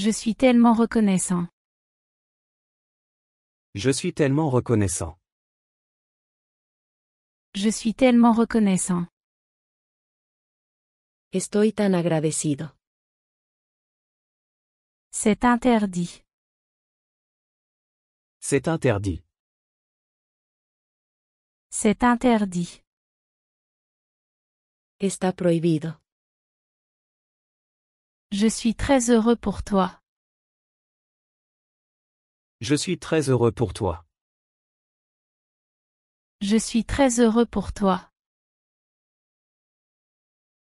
Je suis tellement reconnaissant. Je suis tellement reconnaissant. Je suis tellement reconnaissant. Estoy tan agradecido. C'est interdit. C'est interdit. C'est interdit. Está prohibido. Je suis très heureux pour toi. Je suis très heureux pour toi. Je suis très heureux pour toi.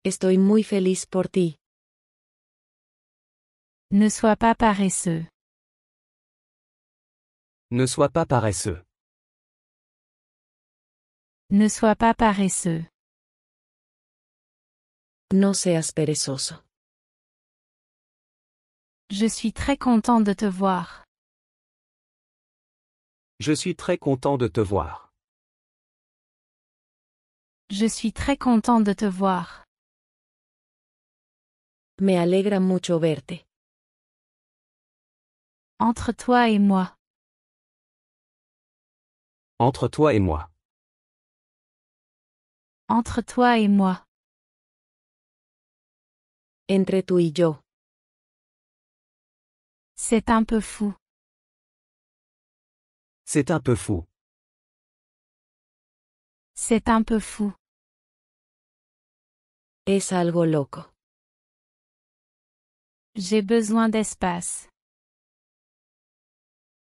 Estoy muy feliz por ti. Ne sois pas paresseux. Ne sois pas paresseux. Ne sois pas paresseux. No seas perezoso. Je suis très content de te voir. Je suis très content de te voir. Je suis très content de te voir. Me alegra mucho verte. Entre toi et moi. Entre toi et moi. Entre toi et moi. Entre tú y yo. C'est un peu fou. C'est un peu fou. C'est un peu fou. Es algo loco. J'ai besoin d'espace.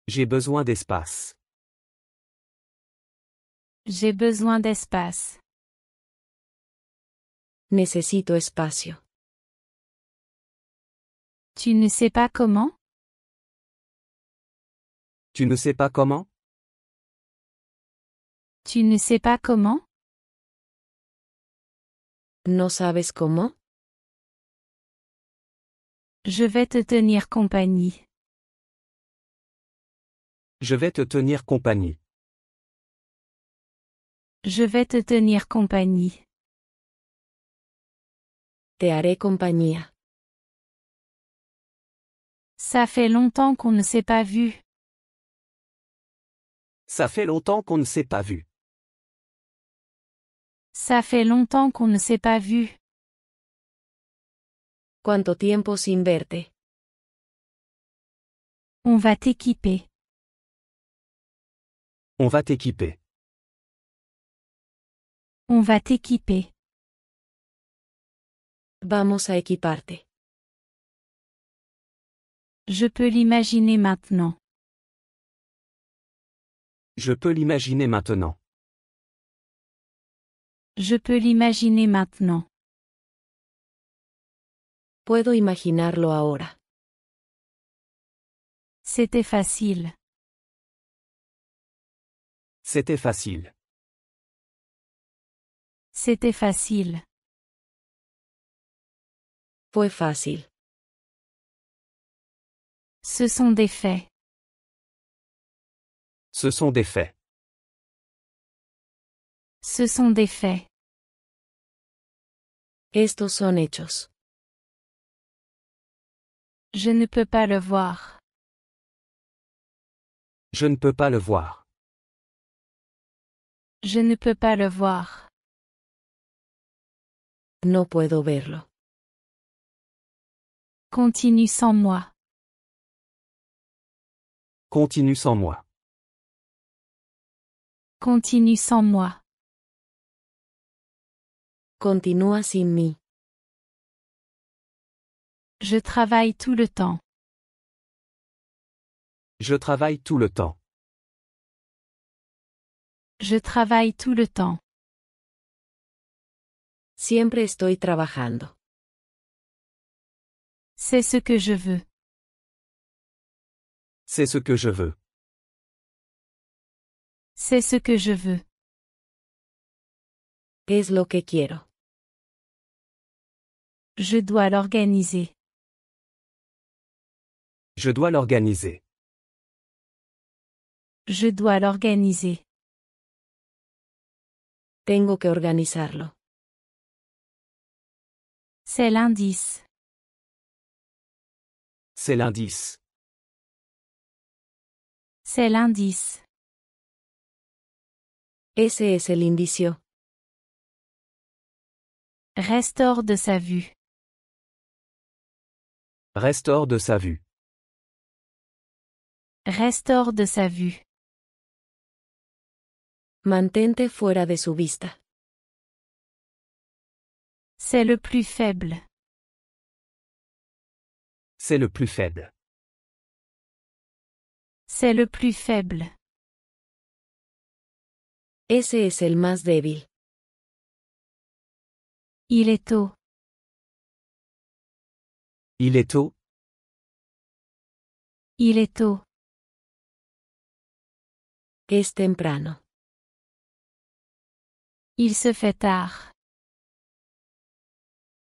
J'ai besoin d'espace. J'ai besoin d'espace. Necesito espacio. Tu ne sais pas comment? Tu ne sais pas comment? Tu ne sais pas comment? ¿No sabes cómo? Je vais te tenir compagnie. Je vais te tenir compagnie. Je vais te tenir compagnie. Te haré compañía. Ça fait longtemps qu'on ne s'est pas vu. Ça fait longtemps qu'on ne s'est pas vu. Ça fait longtemps qu'on ne s'est pas vu. ¿Cuánto tiempo sin verte? On va t'équiper. On va t'équiper. On va t'équiper. Vamos a equiparte. Je peux l'imaginer maintenant. Je peux l'imaginer maintenant. Je peux l'imaginer maintenant. Puedo imaginarlo ahora. C'était facile. C'était facile. C'était facile. Fue fácil. Ce sont des faits. Ce sont des faits. Ce sont des faits. Estos son hechos. Je ne peux pas le voir. Je ne peux pas le voir. Je ne peux pas le voir. No puedo verlo. Continue sans moi. Continue sans moi. Continue sans moi. Continúa sin mí. Je travaille tout le temps. Je travaille tout le temps. Je travaille tout le temps. Siempre estoy trabajando. C'est ce que je veux. C'est ce que je veux. C'est ce que je veux. Es lo que quiero. Je dois l'organiser. Je dois l'organiser. Je dois l'organiser. Tengo que organizarlo. C'est l'indice. C'est l'indice. C'est l'indice. Ese es el indicio. Reste hors de sa vue. Reste hors de sa vue. Reste hors de sa vue. Mantente fuera de su vista. C'est le plus faible. C'est le plus faible. C'est le plus faible. Ese es el más débil. Il est tôt. Il est tôt. Il est tôt. Es temprano. Il se fait tard.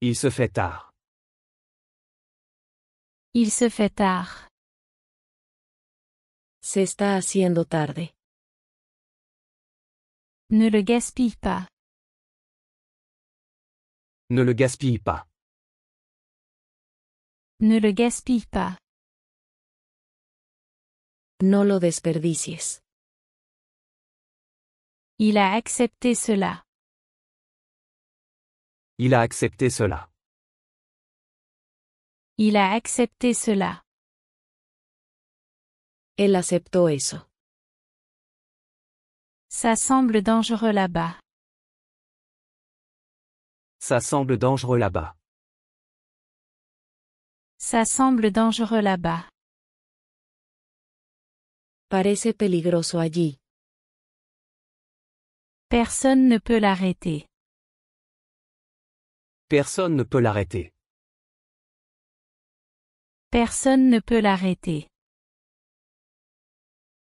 Il se fait tard. Il se fait tard. Se está haciendo tarde. Ne le gaspille pas. Ne le gaspille pas. Ne le gaspille pas. No lo desperdicies. Il a accepté cela. Il a accepté cela. Il a accepté cela. Él aceptó eso. Ça semble dangereux là-bas. Ça semble dangereux là-bas. Ça semble dangereux là-bas. Parece peligroso allí. Personne ne peut l'arrêter. Personne ne peut l'arrêter. Personne ne peut l'arrêter.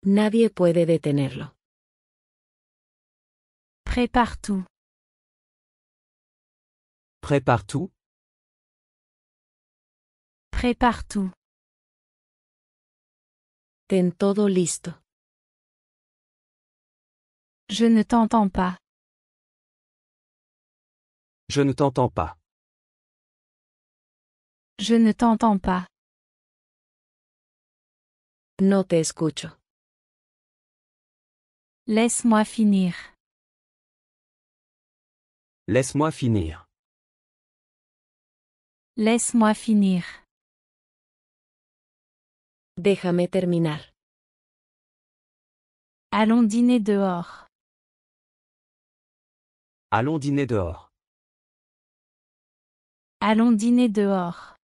Nadie puede detenerlo. Prépare tout. Prépare tout. Prépare tout. Ten todo listo. Je ne t'entends pas. Je ne t'entends pas. Je ne t'entends pas. No te escucho. Laisse-moi finir. Laisse-moi finir. Laisse-moi finir. Déjame terminar. Allons dîner dehors. Allons dîner dehors. Allons dîner dehors.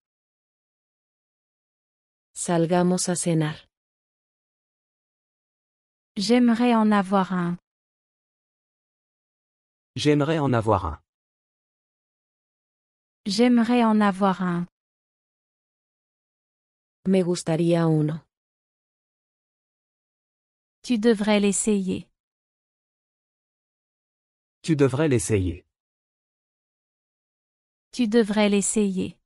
Salgamos a cenar. J'aimerais en avoir un. J'aimerais en avoir un. J'aimerais en avoir un. Me gustaría uno. Tu devrais l'essayer. Tu devrais l'essayer. Tu devrais l'essayer.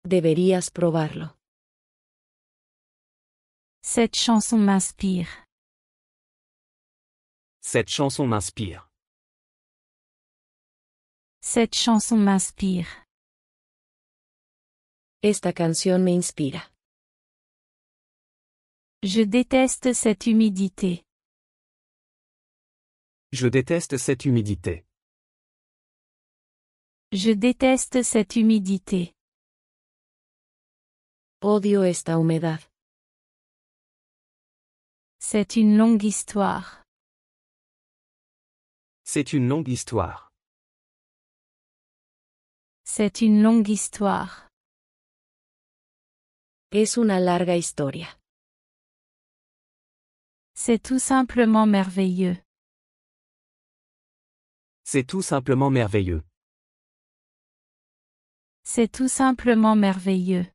Deberías probarlo. Cette chanson m'inspire. Cette chanson m'inspire. Cette chanson m'inspire. Esta canción me inspira. Je déteste cette humidité. Je déteste cette humidité. Je déteste cette humidité. Odio esta humedad. C'est une longue histoire. C'est une longue histoire. C'est une longue histoire. Es una larga historia. C'est tout simplement merveilleux. C'est tout simplement merveilleux. C'est tout simplement merveilleux.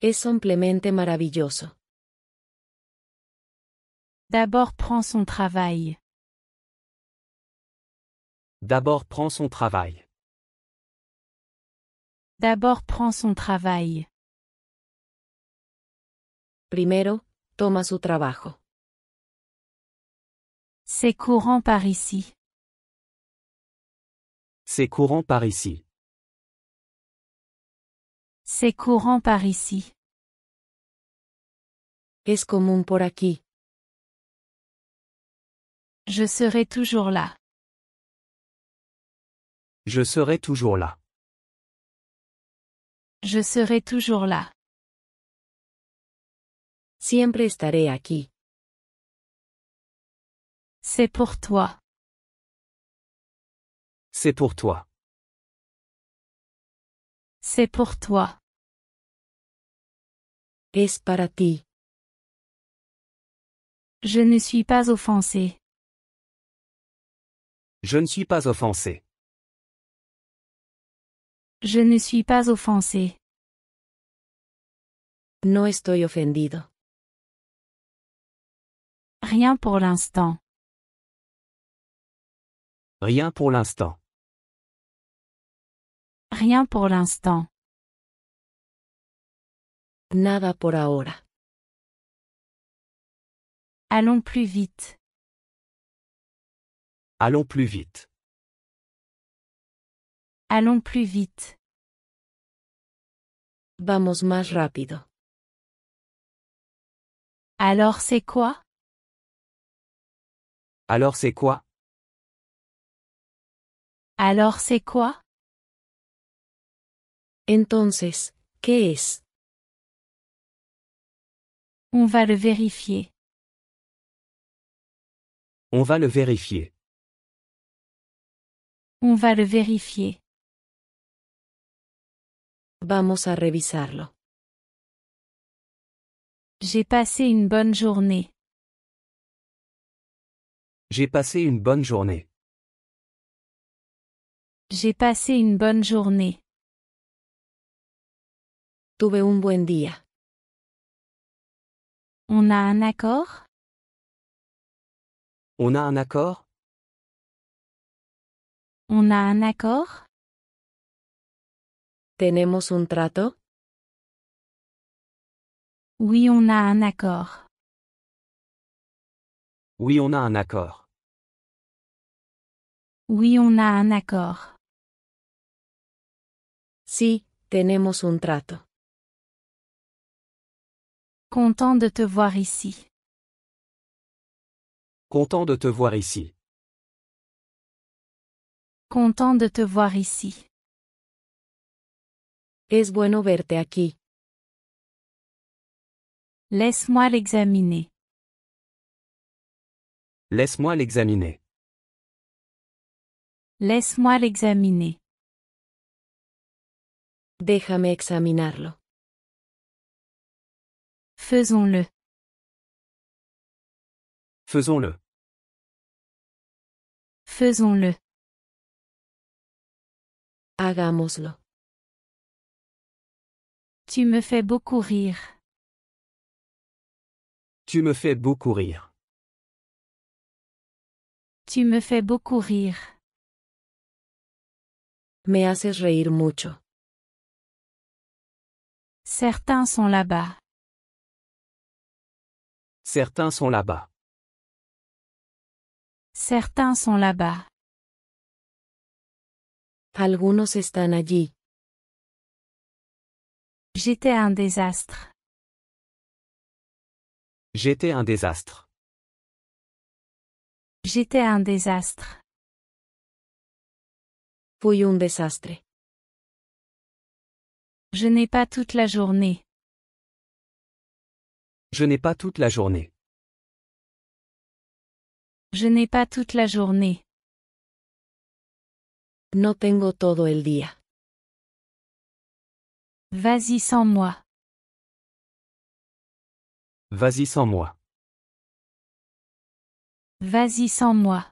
Es simplemente maravilloso. D'abord prends son travail. D'abord prends son travail. D'abord prends son travail. Primero, toma su trabajo. C'est courant par ici. C'est courant par ici. C'est courant par ici. Es común por aquí. Je serai toujours là. Je serai toujours là. Je serai toujours là. Siempre estaré aquí. C'est pour toi. C'est pour toi. C'est pour toi. Es para ti. Je ne suis pas offensé. Je ne suis pas offensé. Je ne suis pas offensé. No estoy ofendido. Rien pour l'instant. Rien pour l'instant. Rien pour l'instant. Nada por ahora. Allons plus vite. Allons plus vite. Allons plus vite. Vamos más rápido. Alors c'est quoi? Alors c'est quoi? Alors c'est quoi? Entonces, ¿qué es? On va le vérifier. On va le vérifier. On va le vérifier. Vamos a revisarlo. J'ai passé une bonne journée. J'ai passé une bonne journée. J'ai passé une bonne journée. Tuve un buen día. On a un accord? On a un accord? On a un accord? ¿Tenemos un trato? Oui, on a un accord. Oui, on a un accord. Oui, on a un accord. Sí, tenemos un trato. Content de te voir ici. Content de te voir ici. Content de te voir ici. Es bueno verte aquí. Laisse-moi l'examiner. Laisse-moi l'examiner. Laisse-moi l'examiner. Déjame examinarlo. Faisons-le. Faisons-le. Faisons-le. Hagámoslo. Tu me fais beaucoup rire. Tu me fais beaucoup rire. Tu me fais beaucoup rire. Me haces reír mucho. Certains sont là-bas. Certains sont là-bas. Certains sont là-bas. Algunos están allí. J'étais un désastre. J'étais un désastre. J'étais un désastre. Fui un desastre. Je n'ai pas toute la journée. Je n'ai pas toute la journée. Je n'ai pas toute la journée. No tengo todo el día. Vas-y sans moi. Vas-y sans moi. Vas-y sans moi.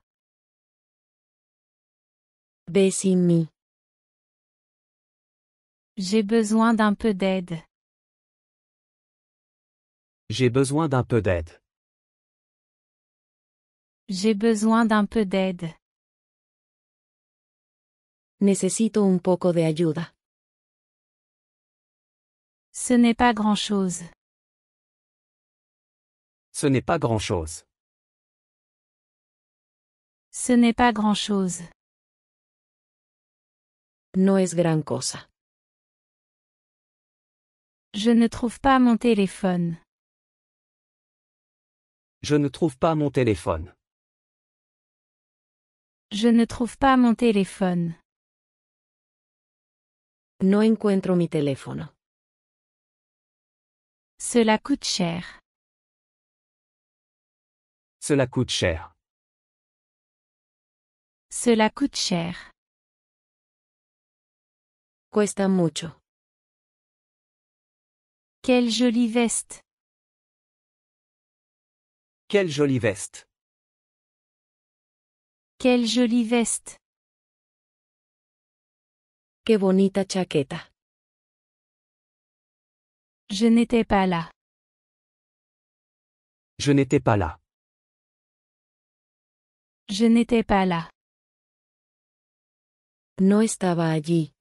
Ve sin mí. J'ai besoin d'un peu d'aide. J'ai besoin d'un peu d'aide. J'ai besoin d'un peu d'aide. Necesito un poco de ayuda. Ce n'est pas grand-chose. Ce n'est pas grand-chose. Ce n'est pas grand-chose. No es gran cosa. Je ne trouve pas mon téléphone. Je ne trouve pas mon téléphone. Je ne trouve pas mon téléphone. No encuentro mi teléfono. Cela coûte cher. Cela coûte cher. Cela coûte cher. Cuesta mucho. Quelle jolie veste. Quelle jolie veste. Quelle jolie veste. Qué bonita chaqueta. Je n'étais pas là. Je n'étais pas là. Je n'étais pas là. No estaba allí.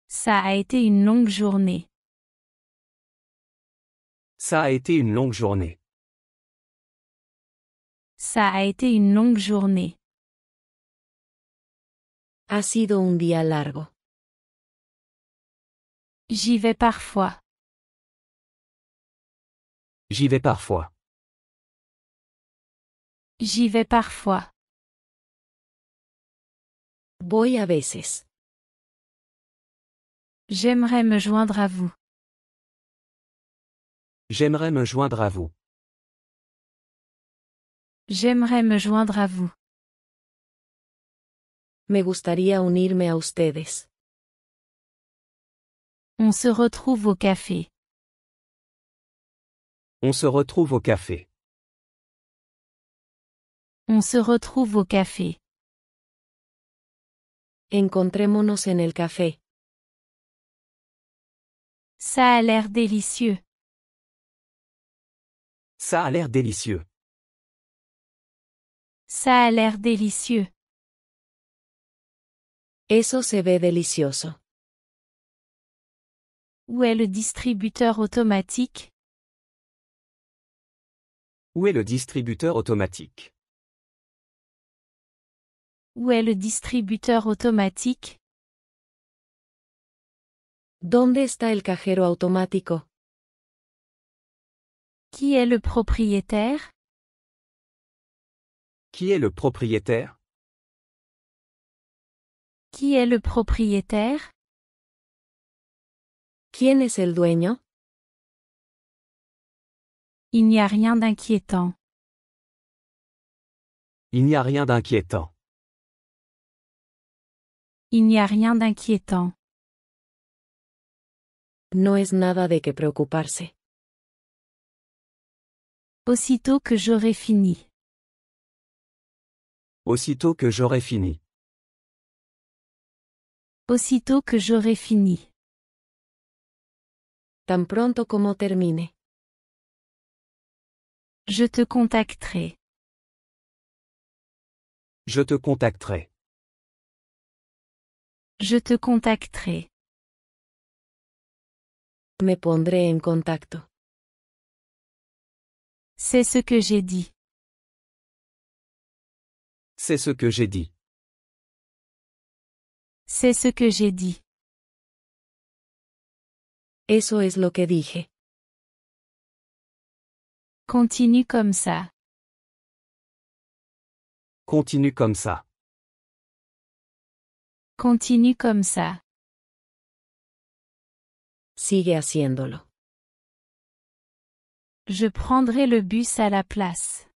Ça a été une longue journée. Ça a été une longue journée. Ça a été une longue journée. Ha sido un día largo. J'y vais parfois. J'y vais parfois. J'y vais parfois. Voy a veces. J'aimerais me joindre à vous. J'aimerais me joindre à vous. J'aimerais me joindre à vous. Me gustaría unirme a ustedes. On se retrouve au café. On se retrouve au café. On se retrouve au café. Encontrémonos en el café. Ça a l'air délicieux. Ça a l'air délicieux. Ça a l'air délicieux. Eso se ve delicioso. Où est le distributeur automatique? Où est le distributeur automatique? Où est le distributeur automatique? ¿Dónde está el cajero automático? Qui est le propriétaire? Qui est le propriétaire? Qui est le propriétaire? ¿Quién es el dueño? Il n'y a rien d'inquiétant. Il n'y a rien d'inquiétant. Il n'y a rien d'inquiétant. No es nada de que preocuparse. Aussitôt que j'aurai fini. Aussitôt que j'aurai fini. Aussitôt que j'aurai fini. Tan pronto como termine. Je te contacterai. Je te contacterai. Je te contacterai. Me pondré en contacto. C'est ce que j'ai dit. C'est ce que j'ai dit. C'est ce que j'ai dit. Eso es lo que dije. Continue comme ça. Continue comme ça. Continue comme ça. Sigue haciéndolo. Je prendrai le bus à la place.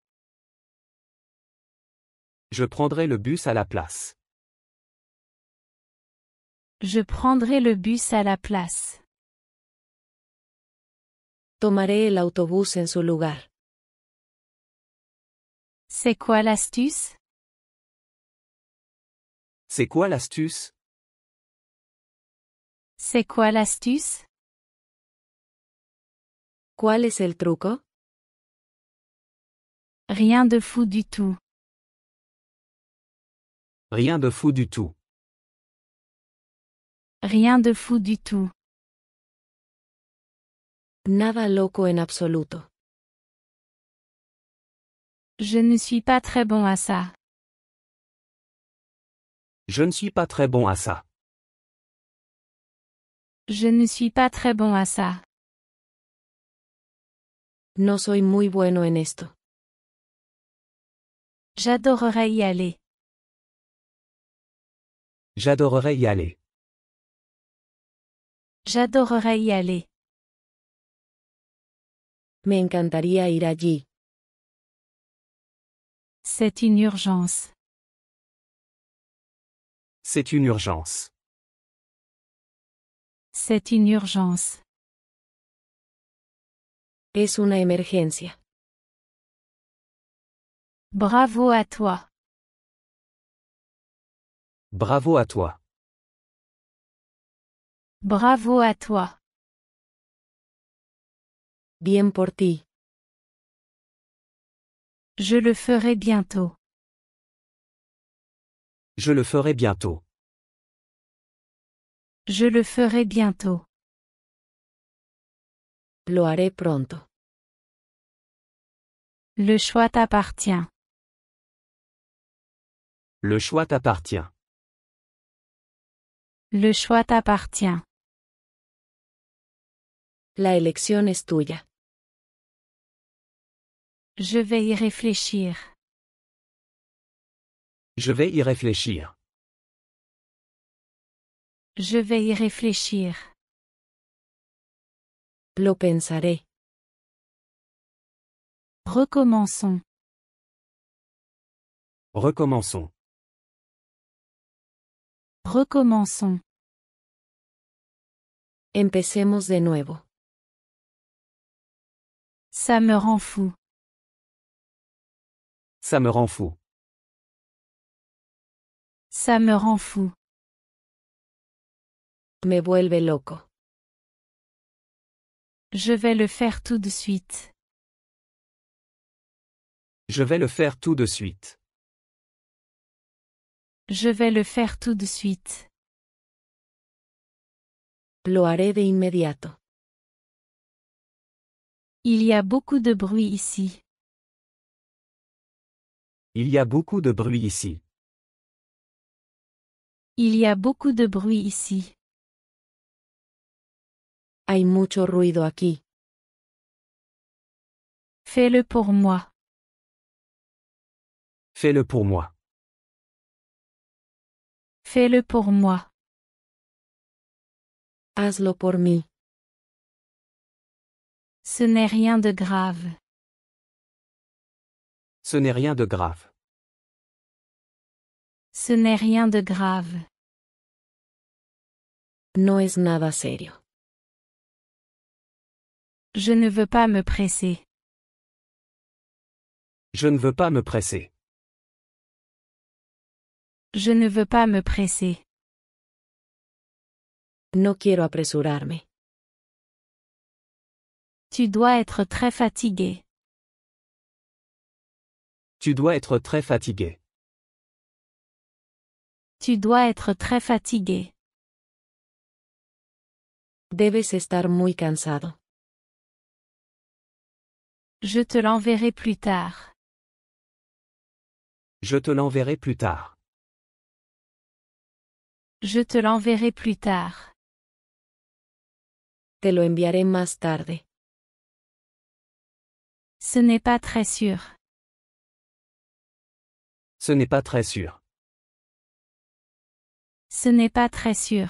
Je prendrai le bus à la place. Je prendrai le bus à la place. Tomaré el autobús en su lugar. C'est quoi l'astuce? C'est quoi l'astuce? C'est quoi l'astuce? ¿Cuál es el truco? Rien de fou du tout. Rien de fou du tout. Rien de fou du tout. Nada loco en absoluto. Je ne suis pas très bon à ça. Je ne suis pas très bon à ça. Je ne suis pas très bon à ça. No soy muy bueno en esto. J'adorerais y aller. J'adorerais y aller. J'adorerais y aller. Me encantaría ir allí. C'est une urgence. C'est une urgence. C'est une urgence. Es una emergencia. Bravo à toi. Bravo à toi. Bravo à toi. Bien por ti. Je le ferai bientôt. Je le ferai bientôt. Je le ferai bientôt. Lo haré pronto. Le choix t'appartient. Le choix t'appartient. Le choix t'appartient. La elección es tuya. Je vais y réfléchir. Je vais y réfléchir. Je vais y réfléchir. Lo pensaré. Recommençons. Recommençons. Recommençons. Empecemos de nuevo. Ça me rend fou. Ça me rend fou. Ça me rend fou. Me vuelve loco. Je vais le faire tout de suite. Je vais le faire tout de suite. Je vais le faire tout de suite. Lo haré de inmediato. Il y a beaucoup de bruit ici. Il y a beaucoup de bruit ici. Il y a beaucoup de bruit ici. Hay mucho ruido aquí. Fais-le pour moi. Fais-le pour moi. Fais-le pour moi. Hazlo por mí. Ce n'est rien de grave. Ce n'est rien de grave. Ce n'est rien de grave. No es nada serio. Je ne veux pas me presser. Je ne veux pas me presser. Je ne veux pas me presser. No quiero apresurarme. Tu dois être très fatigué. Tu dois être très fatigué. Tu dois être très fatigué. Debes estar muy cansado. Je te l'enverrai plus tard. Je te l'enverrai plus tard. Je te l'enverrai plus tard. Te lo enviaré más tarde. Ce n'est pas très sûr. Ce n'est pas très sûr. Ce n'est pas très sûr.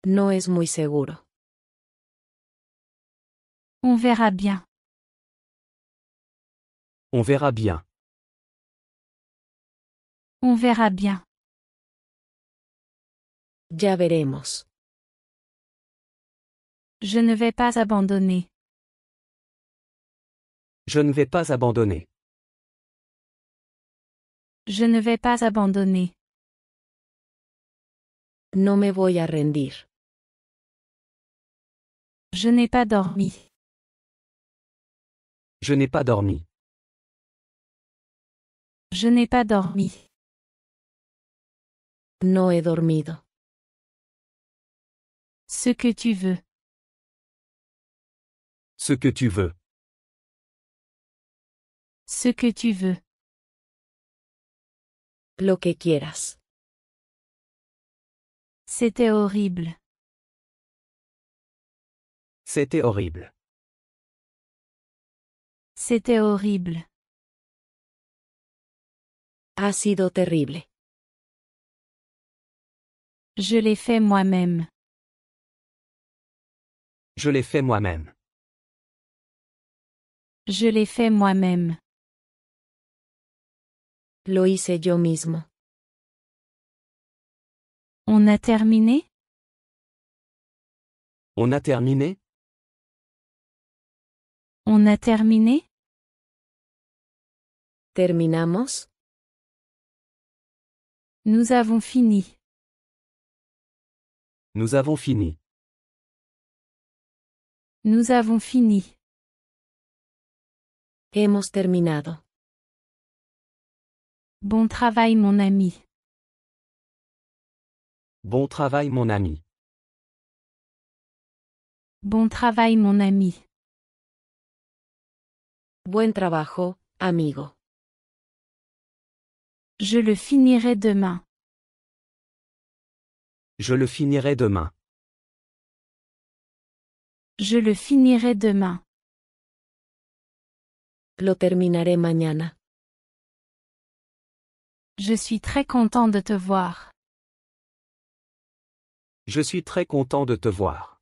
No es muy seguro. On verra bien. On verra bien. On verra bien. Ya veremos. Je ne vais pas abandonner. Je ne vais pas abandonner. Je ne vais pas abandonner. No me voy a rendir. Je n'ai pas dormi. Je n'ai pas dormi. Je n'ai pas dormi. No he dormido. Ce que tu veux. Ce que tu veux. Ce que tu veux. Lo que quieras. C'était horrible. C'était horrible. C'était horrible. Ha sido terrible. Je l'ai fait moi-même. Je l'ai fait moi-même. Je l'ai fait moi-même. Lo hice yo mismo. On a terminé? On a terminé? On a terminé? ¿Terminamos? Nous avons fini. Nous avons fini. Nous avons fini. Hemos terminado. Bon travail mon ami. Bon travail mon ami. Bon travail mon ami. Buen trabajo, amigo. Je le finirai demain. Je le finirai demain. Je le finirai demain. Lo terminaré mañana. Je suis très content de te voir. Je suis très content de te voir.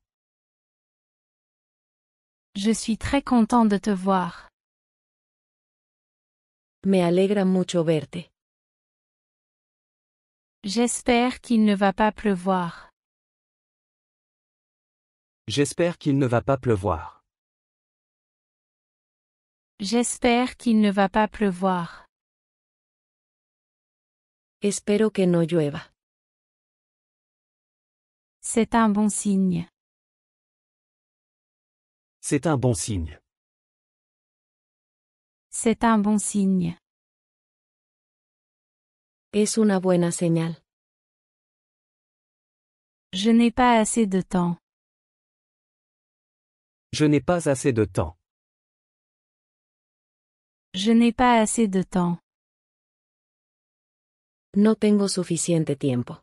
Je suis très content de te voir. Me alegra mucho verte. J'espère qu'il ne va pas pleuvoir. J'espère qu'il ne va pas pleuvoir. J'espère qu'il ne va pas pleuvoir. Espero que no llueva. C'est un bon signe. C'est un bon signe. C'est un bon signe. Es una buena señal. Je n'ai pas assez de temps. Je n'ai pas assez de temps. Je n'ai pas assez de temps. No tengo suficiente tiempo.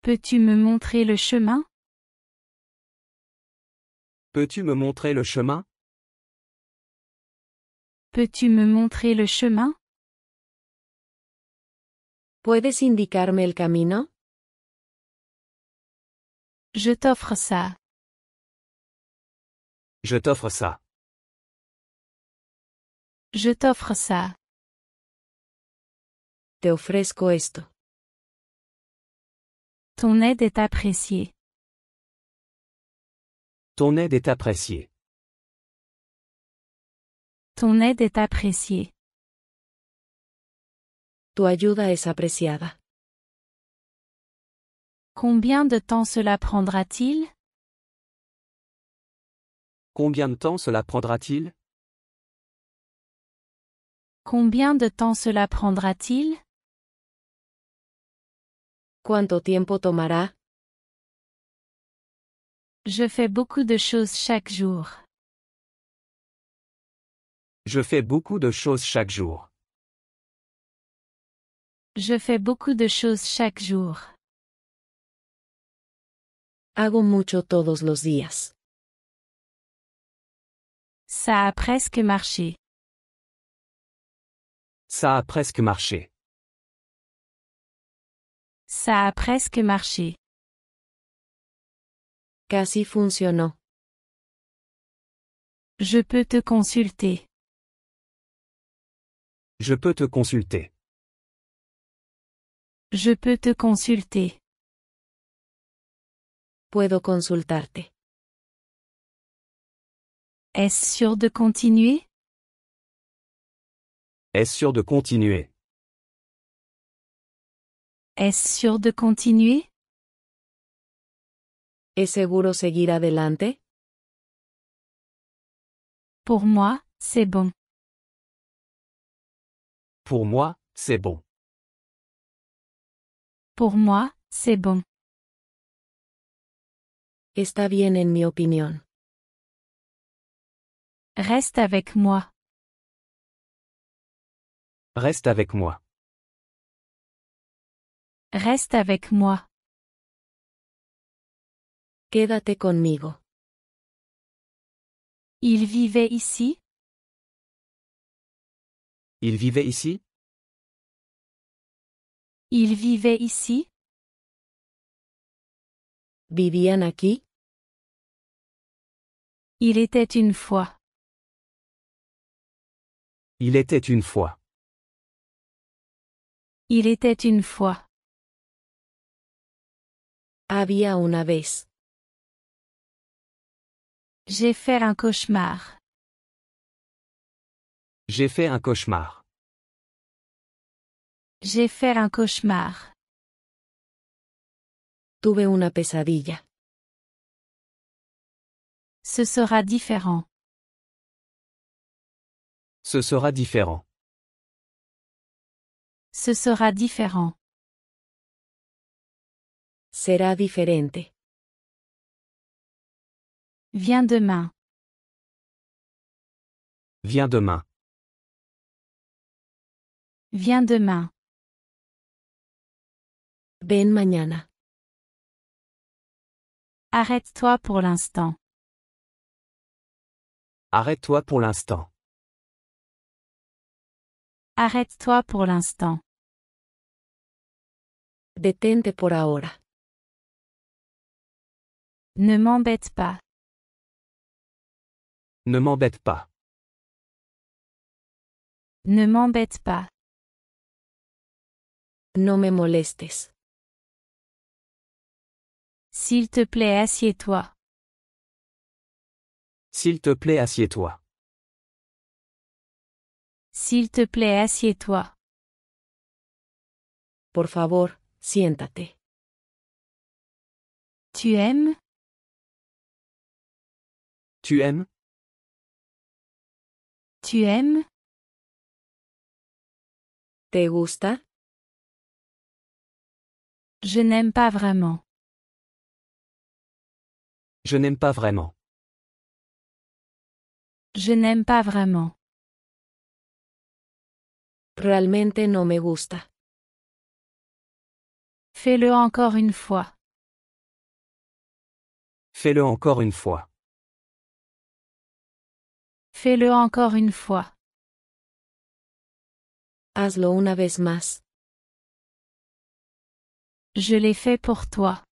Peux-tu me montrer le chemin? Peux-tu me montrer le chemin? Peux-tu me montrer le chemin? ¿Puedes indicarme el camino? Je t'offre ça. Je t'offre ça. Je t'offre ça. Te ofrezco esto. Ton aide est appréciée. Ton aide est appréciée. Ton aide est appréciée. Tu ayuda es apreciada. Combien de temps cela prendra-t-il? Combien de temps cela prendra-t-il? Combien de temps cela prendra-t-il? ¿Cuánto tiempo tomará? Je fais beaucoup de choses chaque jour. Je fais beaucoup de choses chaque jour. Je fais beaucoup de choses chaque jour. Hago mucho todos los días. Ça a presque marché. Ça a presque marché. Ça a presque marché. Casi funcionó. Je peux te consulter. Je peux te consulter. Je peux te consulter. Puedo consultarte. Est-ce sûr de continuer? Est-ce sûr de continuer? Est-ce sûr de continuer? ¿Es seguro seguir adelante? Pour moi, c'est bon. Pour moi, c'est bon. Pour moi, c'est bon. Está bien en mi opinión. Reste avec moi. Reste avec moi. Reste avec moi. Quédate conmigo. Il vivait ici? Il vivait ici? Il vivait ici? ¿Vivían aquí? Il était une fois. Il était une fois. Il était une fois. Había una vez. J'ai fait un cauchemar. J'ai fait un cauchemar. J'ai fait un cauchemar. Tuve una pesadilla. Ce sera différent. Ce sera différent. Ce sera différent. Será diferente. Viens demain. Viens demain. Viens demain. Ven mañana. Arrête-toi pour l'instant. Arrête-toi pour l'instant. Arrête-toi pour l'instant. Detente por ahora. Ne m'embête pas. Ne m'embête pas. Ne m'embête pas. No me molestes. S'il te plaît, assieds-toi. S'il te plaît, assieds-toi. S'il te plaît, assieds-toi. Por favor, siéntate. Tu aimes? Tu aimes? Tu aimes? ¿Te gusta? Je n'aime pas vraiment. Je n'aime pas vraiment. Je n'aime pas vraiment. Realmente no me gusta. Fais-le encore une fois. Fais-le encore une fois. Fais-le encore une fois. Hazlo una vez más. Je l'ai fait pour toi.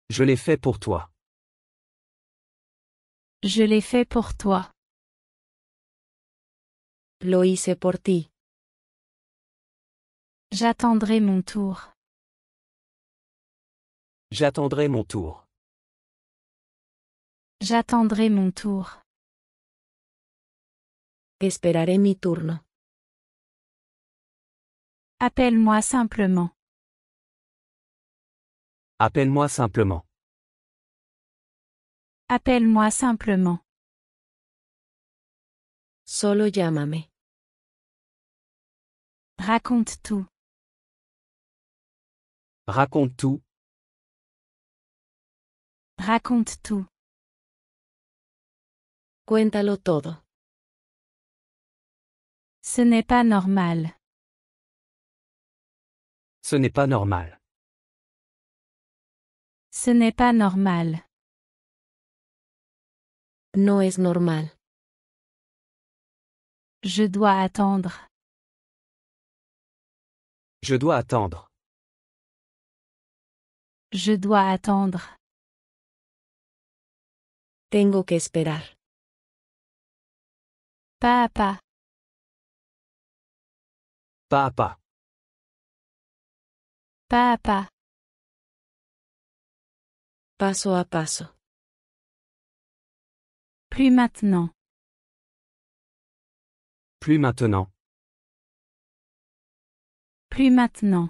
Je l'ai fait pour toi. Je l'ai fait pour toi. Lo hice por ti. J'attendrai mon tour. J'attendrai mon tour. J'attendrai mon tour. Esperaré mi turno. Appelle-moi simplement. Appelle-moi simplement. Appelle-moi simplement. Solo llámame. Raconte tout. Raconte tout. Raconte tout. Cuéntalo todo. Ce n'est pas normal. Ce n'est pas normal. Ce n'est pas normal. No es normal. Je dois attendre. Je dois attendre. Je dois attendre. Tengo que esperar. Pas à pas. Pas à pas. Pas à pas. Paso a paso. Plus maintenant. Plus maintenant. Plus maintenant.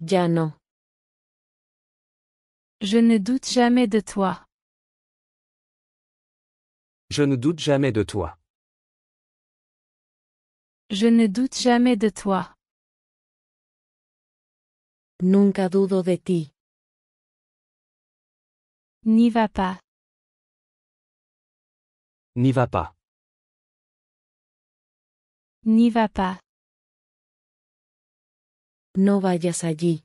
Ya no. Je ne doute jamais de toi. Je ne doute jamais de toi. Je ne doute jamais de toi. Nunca dudo de ti. N'y va pas. N'y va pas. N'y va pas. No vayas allí.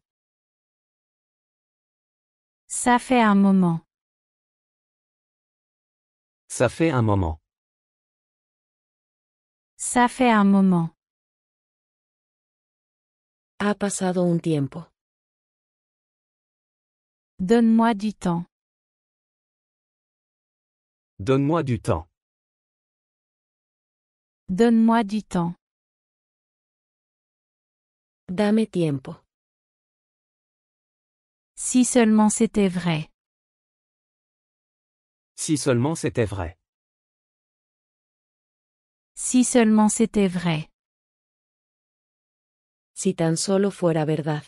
Ça fait un moment. Ça fait un moment. Ça fait un moment. Ha pasado un tiempo. Donne-moi du temps. Donne-moi du temps. Donne-moi du temps. Dame tiempo. Si seulement c'était vrai. Si seulement c'était vrai. Si seulement c'était vrai. Si tan solo fuera verdad.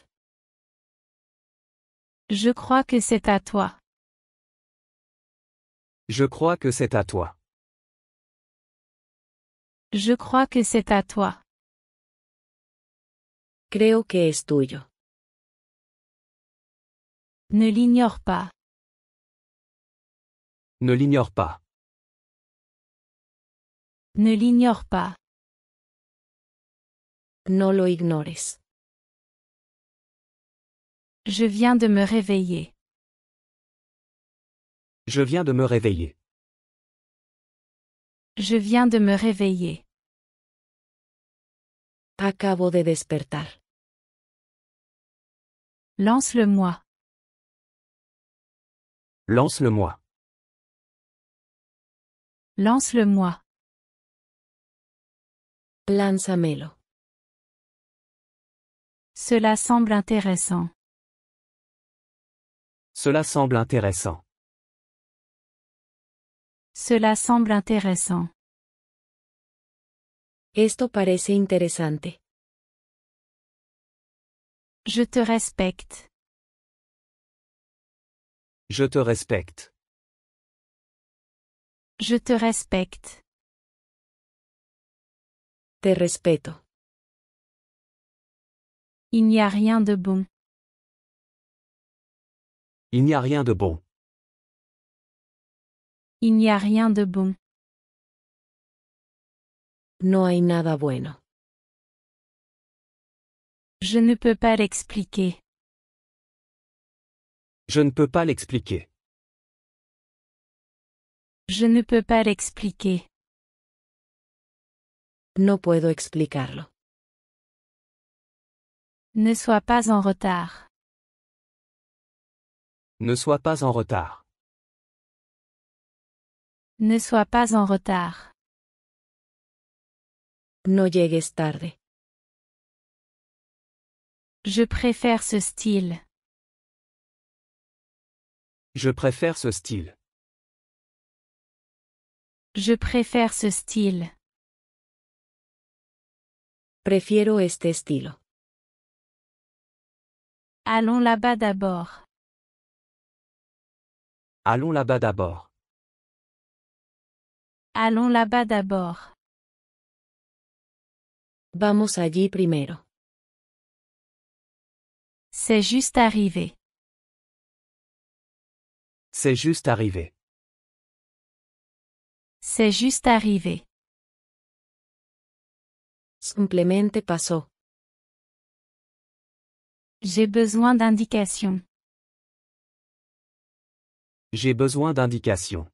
Je crois que c'est à toi. Je crois que c'est à toi. Je crois que c'est à toi. Creo que es tuyo. Ne l'ignore pas. Ne l'ignore pas. Ne l'ignore pas. No lo ignores. Je viens de me réveiller. Je viens de me réveiller. Je viens de me réveiller. Acabo de despertar. Lance-le-moi. Lance-le-moi. Lance-le-moi. Lánzamelo. Cela semble intéressant. Cela semble intéressant. Cela semble intéressant. Esto parece interesante. Je te respecte. Je te respecte. Je te respecte. Te respeto. Il n'y a rien de bon. Il n'y a rien de bon. Il n'y a rien de bon. No hay nada bueno. Je ne peux pas l'expliquer. Je ne peux pas l'expliquer. Je ne peux pas l'expliquer. No puedo explicarlo. Ne sois pas en retard. Ne sois pas en retard. Ne sois pas en retard. No llegues tarde. Je préfère ce style. Je préfère ce style. Je préfère ce style. Prefiero este estilo. Allons là-bas d'abord. Allons là-bas d'abord. Allons là-bas d'abord. Vamos allí primero. C'est juste arrivé. C'est juste arrivé. C'est juste arrivé. Simplemente pasó. J'ai besoin d'indications. J'ai besoin d'indications.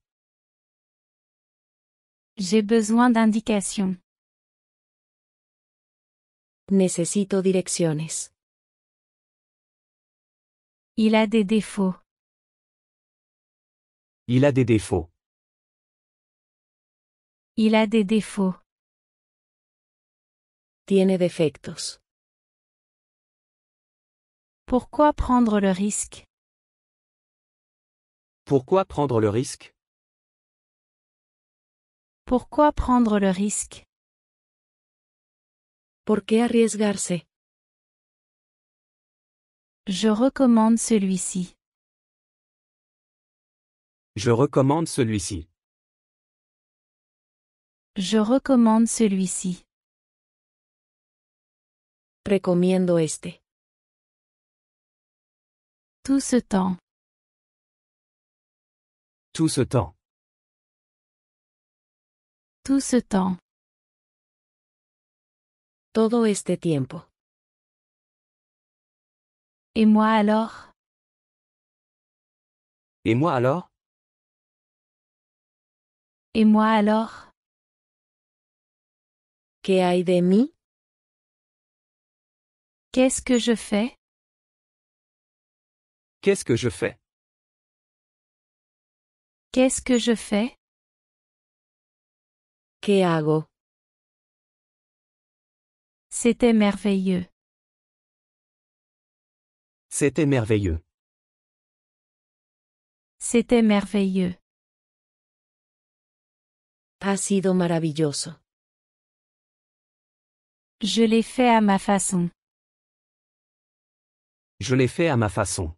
J'ai besoin d'indications. Necesito direcciones. Il a des défauts. Il a des défauts. Il a des défauts. Tiene defectos. Pourquoi prendre le risque? Pourquoi prendre le risque? Pourquoi prendre le risque? ¿Por qué arriesgarse? Je recommande celui-ci. Je recommande celui-ci. Je recommande celui-ci. Recomiendo este. Tout ce temps. Tout ce temps. Tout ce temps. Todo este tiempo. Et moi alors? Et moi alors? Et moi alors? ¿Qué hay de mí? Qu'est-ce que je fais? Qu'est-ce que je fais? Qu'est-ce que je fais? ¿Qué hago? C'était merveilleux. C'était merveilleux. C'était merveilleux. Ha sido maravilloso. Je l'ai fait à ma façon. Je l'ai fait à ma façon.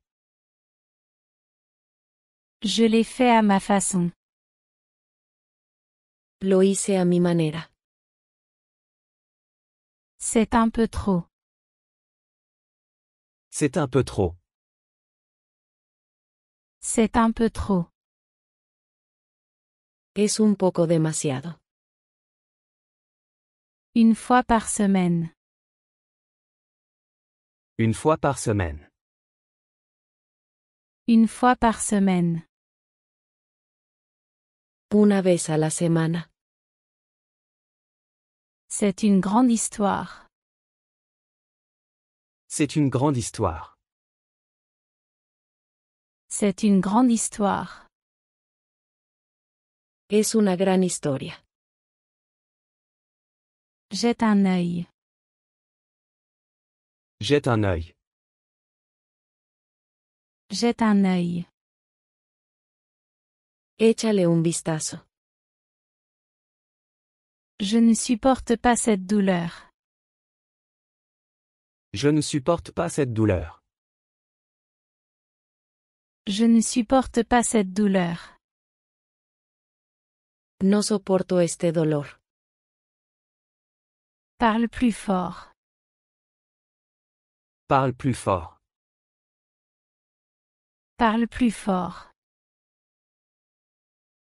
Je l'ai fait à ma façon. Lo hice a mi manera. C'est un peu trop. C'est un peu trop. C'est un peu trop. Es un poco demasiado. Une fois par semaine. Une fois par semaine. Une fois par semaine. Una vez a la semana. C'est une grande histoire. C'est une grande histoire. C'est une grande histoire. Es una gran historia. Jette un œil. Jette un œil. Jette un œil. Échale un vistazo. Je ne supporte pas cette douleur. Je ne supporte pas cette douleur. Je ne supporte pas cette douleur. No soporto este dolor. Parle plus fort. Parle plus fort. Parle plus fort.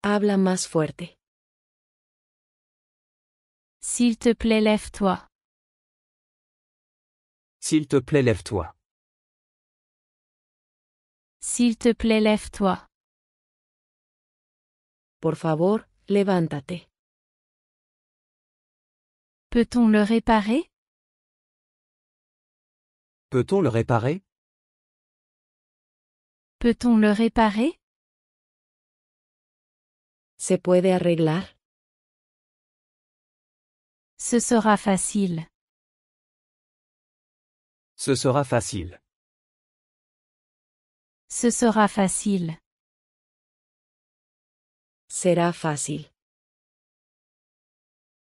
Habla más fuerte. S'il te plaît, lève-toi. S'il te plaît, lève-toi. S'il te plaît, lève-toi. Por favor, levántate. Peut-on le réparer? Peut-on le réparer? Peut-on le réparer? ¿Se puede arreglar? Ce sera facile. Ce sera facile. Ce sera facile. Será fácil.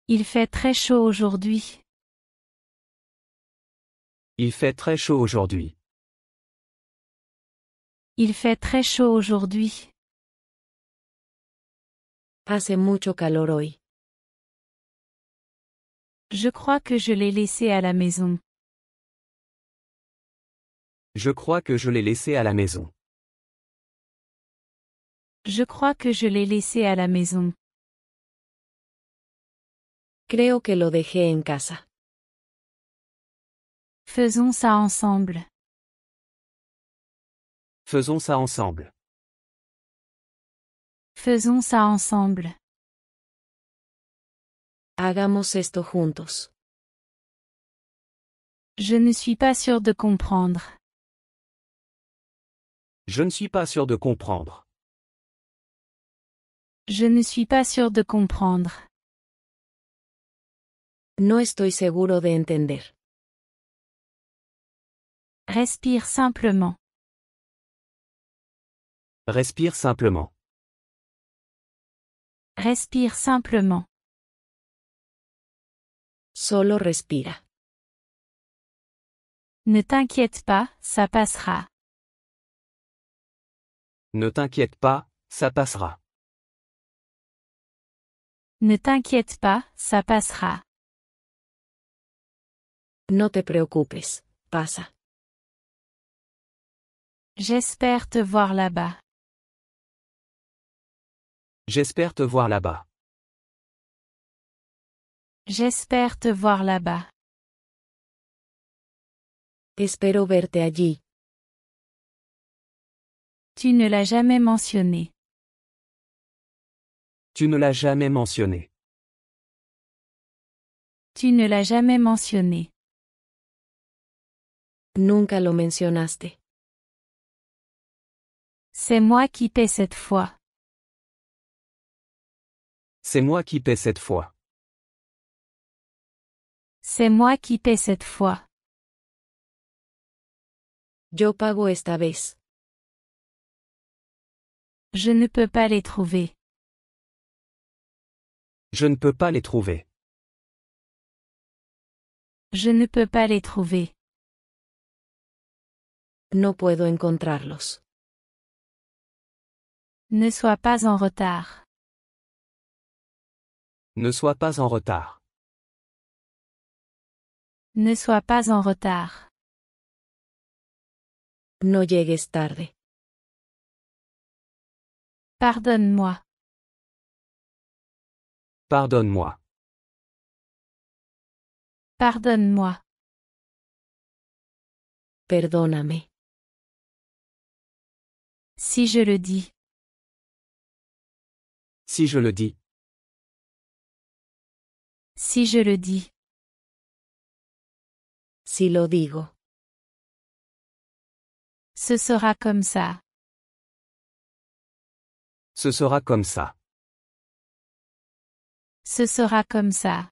Il fait très chaud aujourd'hui. Il fait très chaud aujourd'hui. Il fait très chaud aujourd'hui. Hace mucho calor hoy. Je crois que je l'ai laissé à la maison. Je crois que je l'ai laissé à la maison. Je crois que je l'ai laissé à la maison. Creo que lo dejé en casa. Faisons ça ensemble. Faisons ça ensemble. Faisons ça ensemble. Hagamos esto juntos. Je ne suis pas sûre de comprendre. Je ne suis pas sûr de comprendre. Je ne suis pas sûre de comprendre. No estoy seguro de entender. Respire simplement. Respire simplement. Respire simplement. Solo respira. Ne t'inquiète pas, ça passera. Ne t'inquiète pas, ça passera. Ne t'inquiète pas, ça passera. No te preocupes, pasa. J'espère te voir là-bas. J'espère te voir là-bas. J'espère te voir là-bas. Espero verte allí. Tu ne l'as jamais mentionné. Tu ne l'as jamais mentionné. Tu ne l'as jamais mentionné. Nunca lo mencionaste. C'est moi qui paie cette fois. C'est moi qui paie cette fois. C'est moi qui paie cette fois. Yo pago esta vez. Je ne peux pas les trouver. Je ne peux pas les trouver. Je ne peux pas les trouver. No puedo encontrarlos. Ne sois pas en retard. Ne sois pas en retard. Ne sois pas en retard. No llegues tarde. Pardonne-moi. Pardonne-moi. Pardonne-moi. Perdóname. Si je le dis. Si je le dis. Si je le dis. Si lo digo. Ce sera comme ça. Ce sera comme ça. Ce sera comme ça.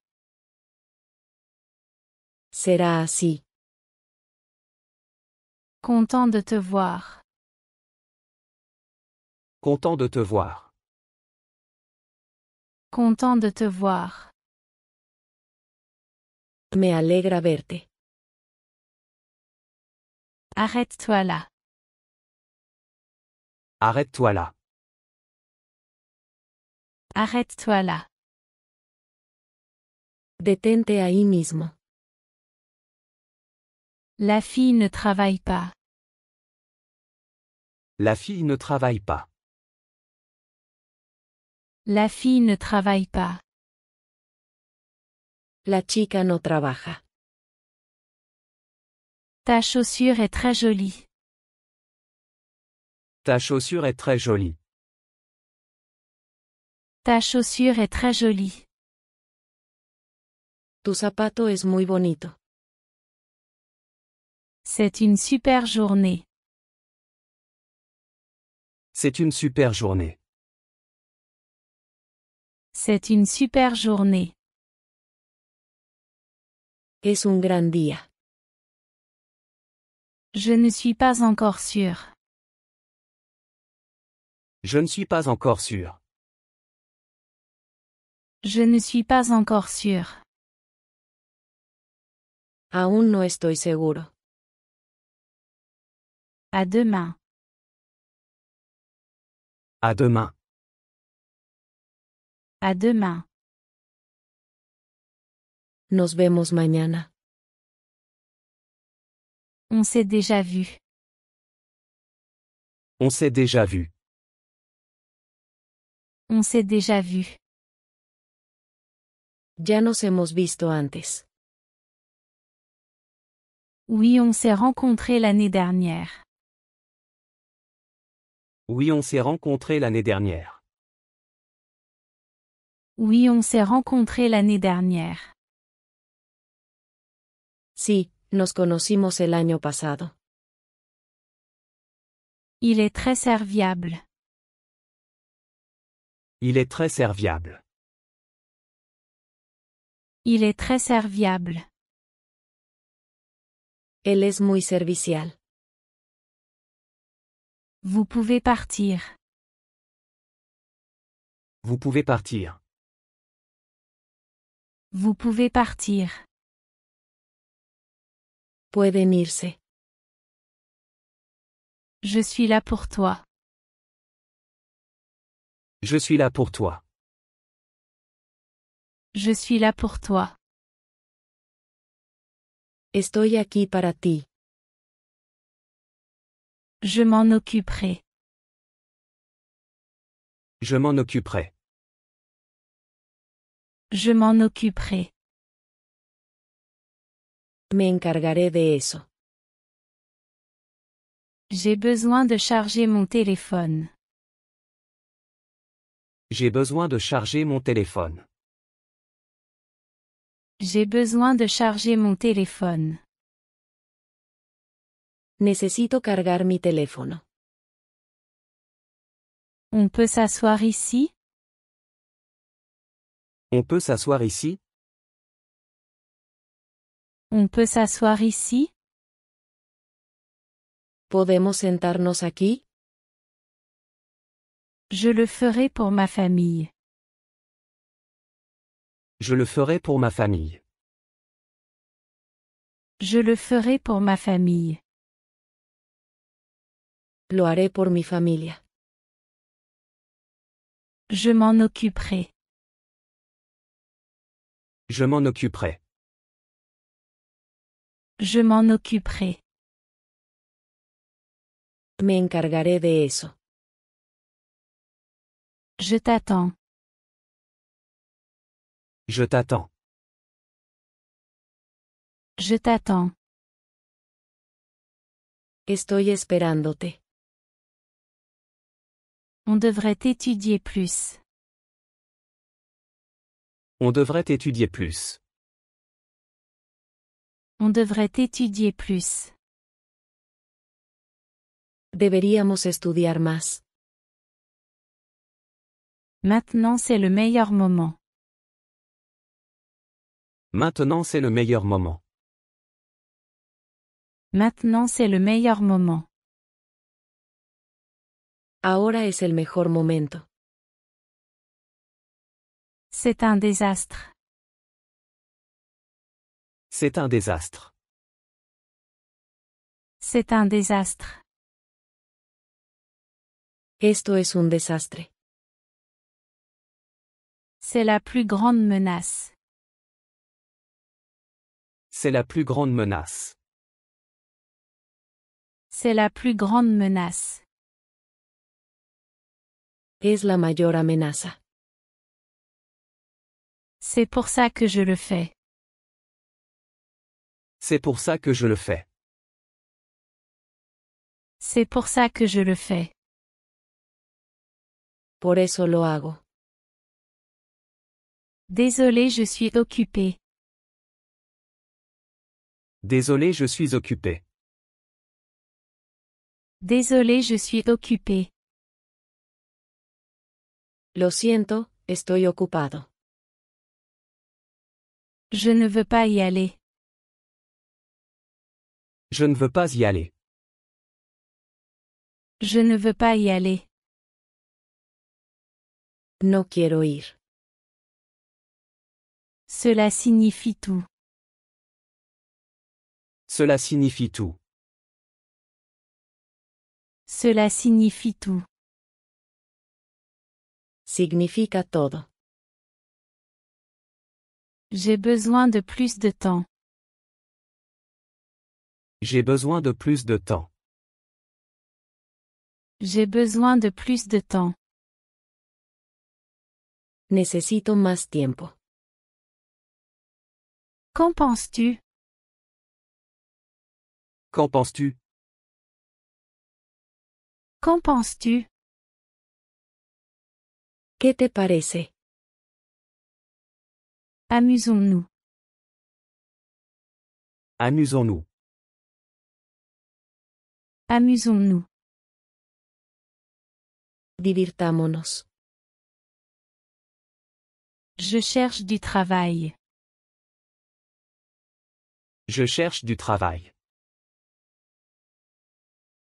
Será así. Content de te voir. Content de te voir. Content de te voir. Me alegra verte. Arrête-toi là. Arrête-toi là. Arrête-toi là. Detente ahí mismo. La fille ne travaille pas. La fille ne travaille pas. La fille ne travaille pas. La chica no trabaja. Ta chaussure est très jolie. Ta chaussure est très jolie. Ta chaussure est très jolie. Tu zapato es muy bonito. C'est une super journée. C'est une super journée. C'est une super journée. Es un gran día. Je ne suis pas encore sûre. Je ne suis pas encore sûr. Je ne suis pas encore sûre. Aún no estoy seguro. À demain. À demain. À demain. Nos vemos mañana. On s'est déjà vu. On s'est déjà vu. On s'est déjà vu. Ya nos hemos visto antes. Oui, on s'est rencontrés l'année dernière. Oui, on s'est rencontrés l'année dernière. Oui, on s'est rencontrés l'année dernière. Sí, nos conocimos el año pasado. Il est très serviable. Il est très serviable. Il est très serviable. Él es muy servicial. Vous pouvez partir. Vous pouvez partir. Vous pouvez partir. Pueden irse. Je suis là pour toi. Je suis là pour toi. Je suis là pour toi. Estoy aquí para ti. Je m'en occuperai. Je m'en occuperai. Je m'en occuperai. Me encargaré de eso. J'ai besoin de charger mon téléphone. J'ai besoin de charger mon téléphone. J'ai besoin de charger mon téléphone. Necesito cargar mi teléfono. On peut s'asseoir ici? On peut s'asseoir ici? On peut s'asseoir ici? ¿Podemos sentarnos aquí? Je le ferai pour ma famille. Je le ferai pour ma famille. Je le ferai pour ma famille. Lo haré por mi familia. Je m'en occuperai. Je m'en occuperai. Je m'en occuperai. Me encargaré de eso. Je t'attends. Je t'attends. Je t'attends. Estoy esperándote. On devrait étudier plus. On devrait étudier plus. On devrait étudier plus. Deberíamos estudiar más. Maintenant c'est le meilleur moment. Maintenant c'est le meilleur moment. Maintenant c'est le meilleur moment. Ahora es el mejor momento. C'est un désastre. C'est un désastre. C'est un désastre. Esto es un desastre. C'est la plus grande menace. C'est la plus grande menace. C'est la plus grande menace. Es la mayor amenaza. C'est pour ça que je le fais. C'est pour ça que je le fais. C'est pour ça que je le fais. Por eso lo hago. Désolé, je suis occupé. Désolé, je suis occupé. Désolé, je suis occupé. Lo siento, estoy ocupado. Je ne veux pas y aller. Je ne veux pas y aller. Je ne veux pas y aller. No quiero ir. Cela signifie tout. Cela signifie tout. Cela signifie tout. Significa todo. J'ai besoin de plus de temps. J'ai besoin de plus de temps. J'ai besoin de plus de temps. Necesito más tiempo. Qu'en penses-tu? Qu'en penses-tu? Qu'en penses-tu? ¿Qué te parece? Amusons-nous. Amusons-nous. Amusons-nous. Divirtámonos. Je cherche du travail. Je cherche du travail.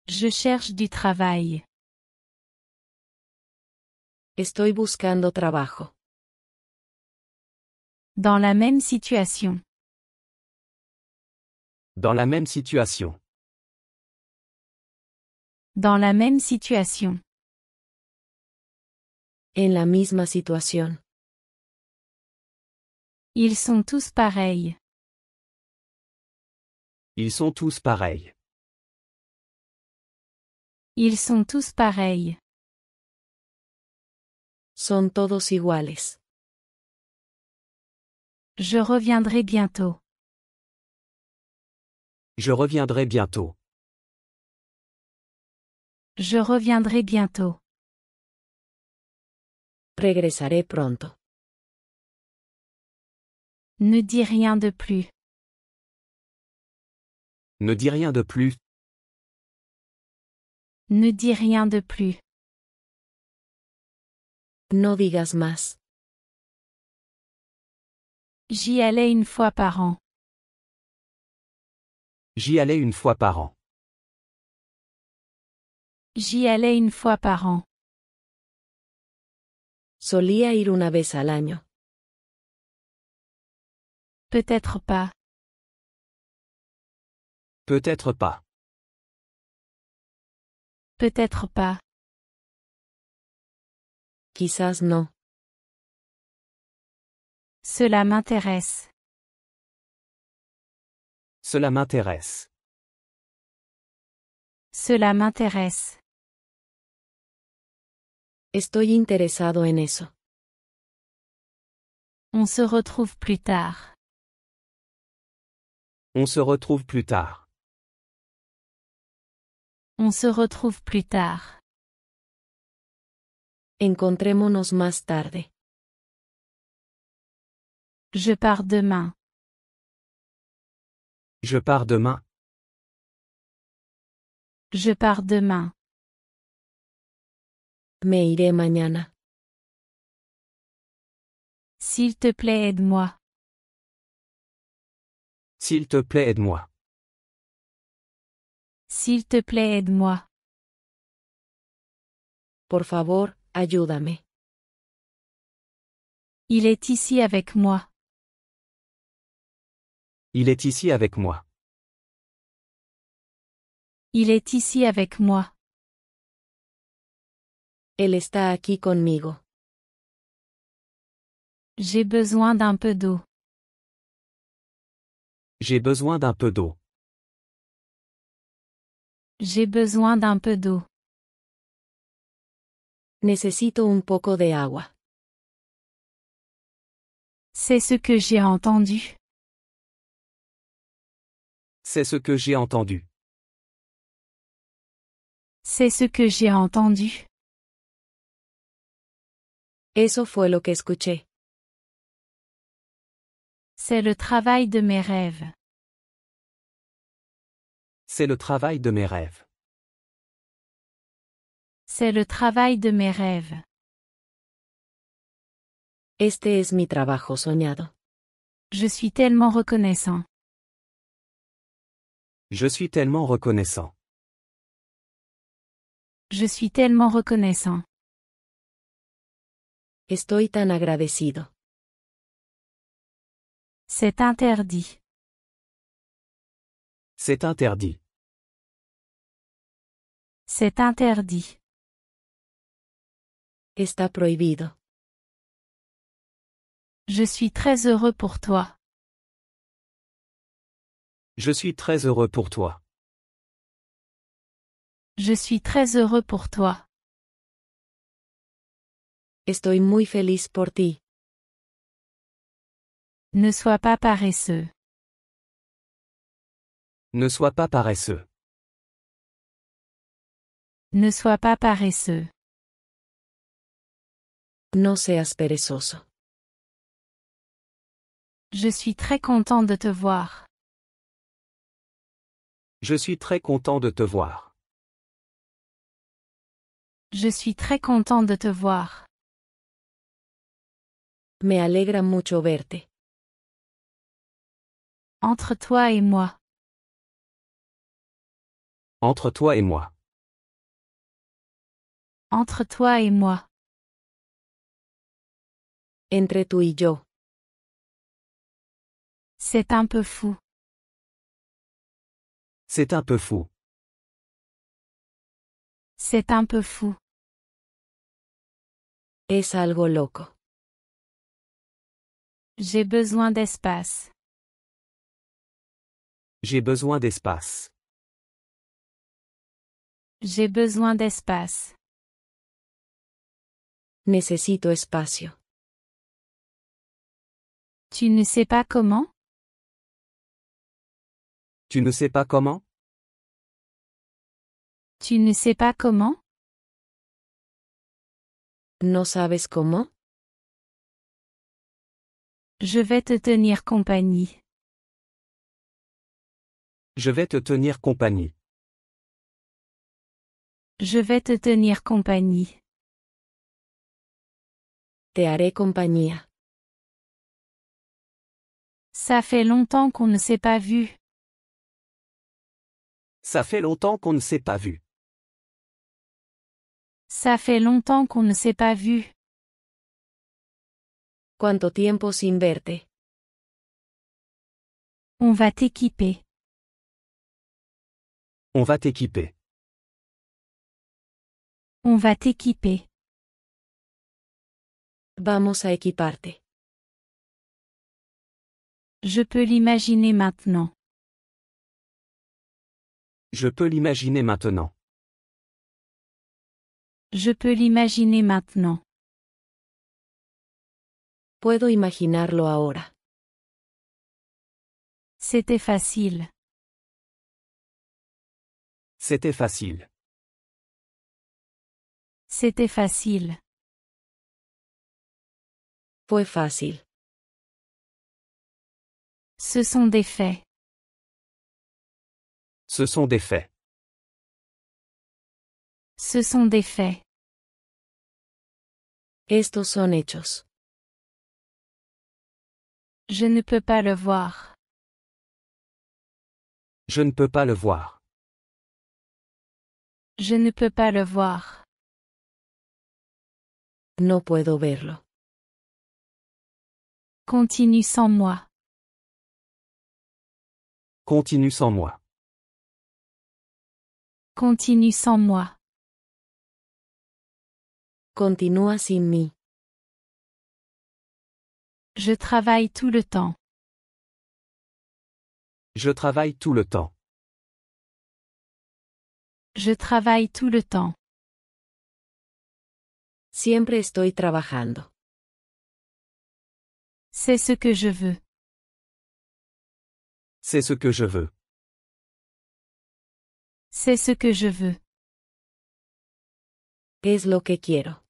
Je cherche du travail. Estoy buscando trabajo. Dans la même situation. Dans la même situation. Dans la même situation. En la misma situación. Ils sont tous pareils. Ils sont tous pareils. Ils sont tous pareils. Son todos iguales. Je reviendrai bientôt. Je reviendrai bientôt. Je reviendrai bientôt. Regresaré pronto. Ne dis rien de plus. Ne dis rien de plus. Ne dis rien de plus. No digas más. J'y allais une fois par an. J'y allais une fois par an. J'y allais une fois par an. Solía ir una vez al año. Peut-être pas. Peut-être pas. Peut-être pas. Quizás no. Cela m'intéresse. Cela m'intéresse. Cela m'intéresse. Estoy interesado en eso. On se retrouve plus tard. On se retrouve plus tard. On se retrouve plus tard. Encontrémonos más tarde. Je pars demain. Je pars demain. Je pars demain. Me iré mañana. S'il te plaît, aide-moi. S'il te plaît, aide-moi. S'il te plaît, aide-moi. Por favor, ayúdame. Il est ici avec moi. Il est ici avec moi. Il est ici avec moi. Él está aquí conmigo. J'ai besoin d'un peu d'eau. J'ai besoin d'un peu d'eau. J'ai besoin d'un peu d'eau. Necesito un poco de agua. C'est ce que j'ai entendu. C'est ce que j'ai entendu. C'est ce que j'ai entendu. Eso fue lo que escuché. C'est le travail de mes rêves. C'est le travail de mes rêves. C'est le travail de mes rêves. Este es mi trabajo soñado. Je suis tellement reconnaissant. Je suis tellement reconnaissant. Je suis tellement reconnaissant. Estoy tan agradecido. C'est interdit. C'est interdit. C'est interdit. Está prohibido. Je suis très heureux pour toi. Je suis très heureux pour toi. Je suis très heureux pour toi. Estoy muy feliz por ti. Ne sois pas paresseux. Ne sois pas paresseux. Ne sois pas paresseux. No seas perezoso. Je suis très content de te voir. Je suis très content de te voir. Je suis très content de te voir. Me alegra mucho verte. Entre toi et moi. Entre toi et moi. Entre toi et moi. Entre tú y yo. C'est un peu fou. C'est un peu fou. C'est un peu fou. Es algo loco. J'ai besoin d'espace. J'ai besoin d'espace. J'ai besoin d'espace. Necesito espacio. Tu ne sais pas comment? Tu ne sais pas comment? Tu ne sais pas comment? ¿No sabes cómo? Je vais te tenir compagnie. Je vais te tenir compagnie. Je vais te tenir compagnie. Te haré compañía. Ça fait longtemps qu'on ne s'est pas vu. Ça fait longtemps qu'on ne s'est pas vu. Ça fait longtemps qu'on ne s'est pas vu. ¿Cuánto tiempo sin verte? On va t'équiper. On va t'équiper. On va t'équiper. Vamos a equiparte. Je peux l'imaginer maintenant. Je peux l'imaginer maintenant. Je peux l'imaginer maintenant. Puedo imaginarlo ahora. C'était facile. C'était facile. C'était facile. Fue fácil. Ce sont des faits. Ce sont des faits. Ce sont des faits. Estos son hechos. Je ne peux pas le voir. Je ne peux pas le voir. Je ne peux pas le voir. No puedo verlo. Continue sans moi. Continue sans moi. Continue sans moi. Continúa sin mí. Je travaille tout le temps. Je travaille tout le temps. Je travaille tout le temps. Siempre estoy trabajando. C'est ce que je veux. C'est ce que je veux. C'est ce que je veux. Es lo que quiero.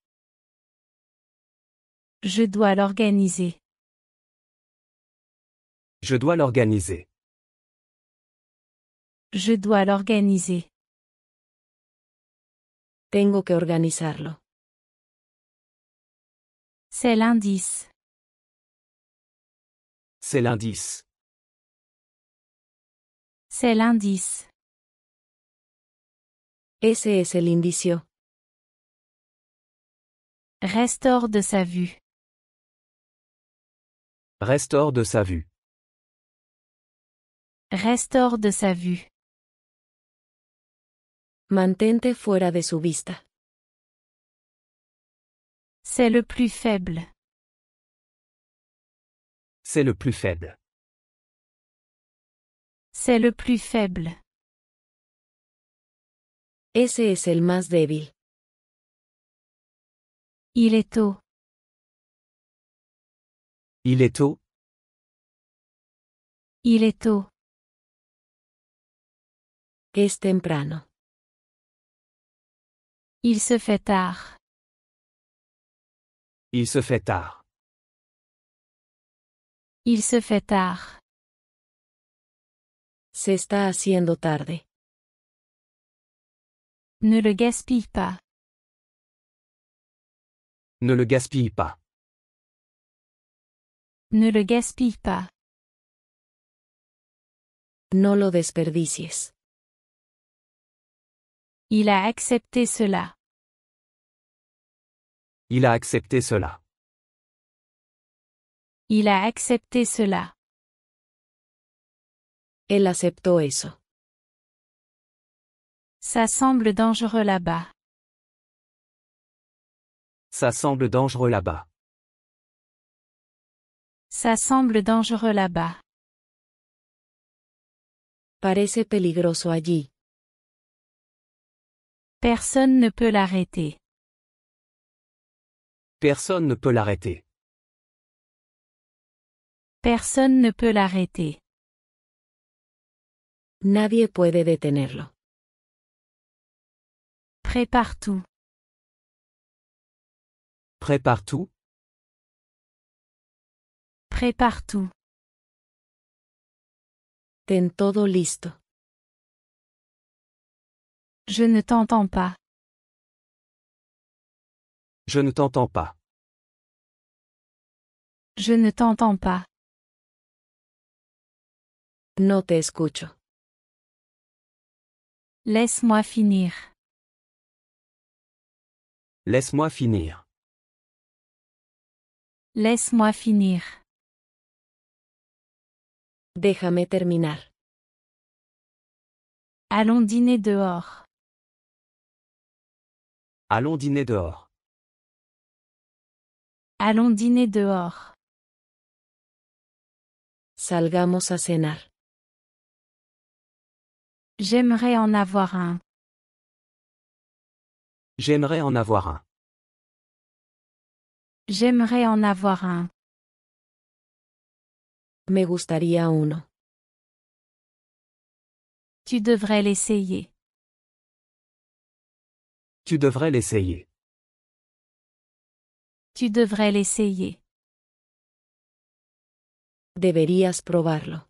Je dois l'organiser. Je dois l'organiser. Je dois l'organiser. Tengo que organizarlo. C'est l'indice. C'est l'indice. C'est l'indice. Ese es el indicio. Reste hors de sa vue. Reste hors de sa vue. Reste hors de sa vue. Mantente fuera de su vista. C'est le plus faible. C'est le plus faible. C'est le plus faible. Ese es el más débil. Il est tôt. Il est tôt. Il est tôt. Es temprano. Il se fait tard. Il se fait tard. Il se fait tard. Se está haciendo tarde. Ne le gaspille pas. Ne le gaspille pas. Ne le gaspille pas. No lo desperdicies. Il a accepté cela. Il a accepté cela. Il a accepté cela. Él aceptó eso. Ça semble dangereux là-bas. Ça semble dangereux là-bas. Ça semble dangereux là-bas. Parece peligroso allí. Personne ne peut l'arrêter. Personne ne peut l'arrêter. Personne ne peut l'arrêter. Nadie puede detenerlo. Prépare tout. Prépare tout. Prépare tout. Ten todo listo. Je ne t'entends pas. Je ne t'entends pas. Je ne t'entends pas. No te escucho. Laisse-moi finir. Laisse-moi finir. Laisse-moi finir. Déjame terminar. Allons dîner dehors. Allons dîner dehors. Allons dîner dehors. Salgamos a cenar. J'aimerais en avoir un. J'aimerais en avoir un. J'aimerais en avoir un. Me gustaría uno. Tu devrais l'essayer. Tu devrais l'essayer. Tu devrais l'essayer. Deberías probarlo.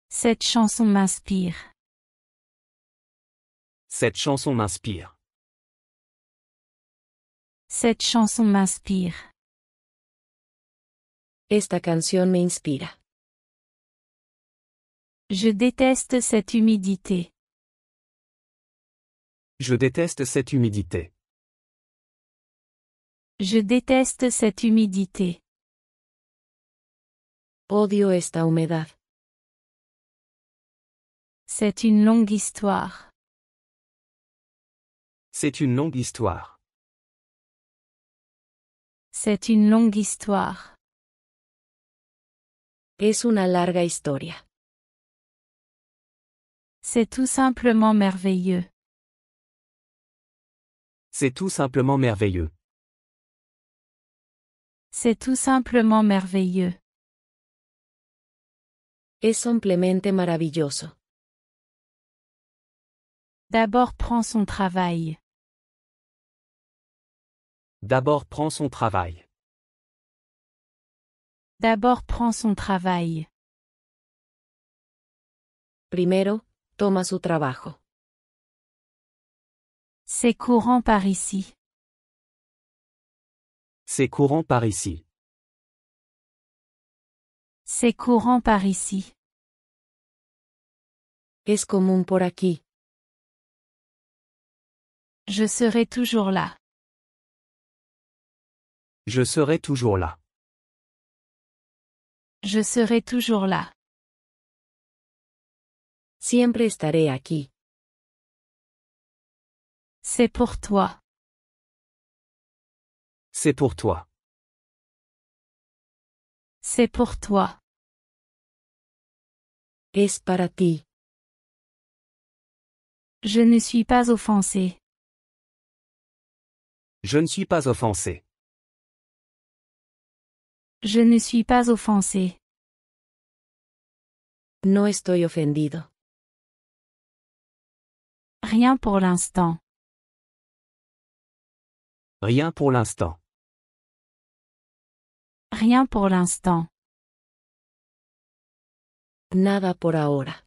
Cette chanson m'inspire. Cette chanson m'inspire. Cette chanson m'inspire. Esta canción me inspira. Je déteste cette humidité. Je déteste cette humidité. Je déteste cette humidité. Odio esta humedad. C'est une longue histoire. C'est une longue histoire. C'est une longue histoire. Es una larga historia. C'est tout simplement merveilleux. C'est tout simplement merveilleux. C'est tout simplement merveilleux. Es simplemente maravilloso. D'abord prends son travail. D'abord prends son travail. D'abord prends son travail. Primero, toma su trabajo. C'est courant par ici. C'est courant par ici. C'est courant par ici. Es común por aquí. Je serai toujours là. Je serai toujours là. Je serai toujours là. Siempre estaré aquí. C'est pour toi. C'est pour toi. C'est pour toi. Es para ti. Je ne suis pas offensé. Je ne suis pas offensé. Je ne suis pas offensé. No estoy ofendido. Rien pour l'instant. Rien pour l'instant. Rien pour l'instant. Nada por ahora.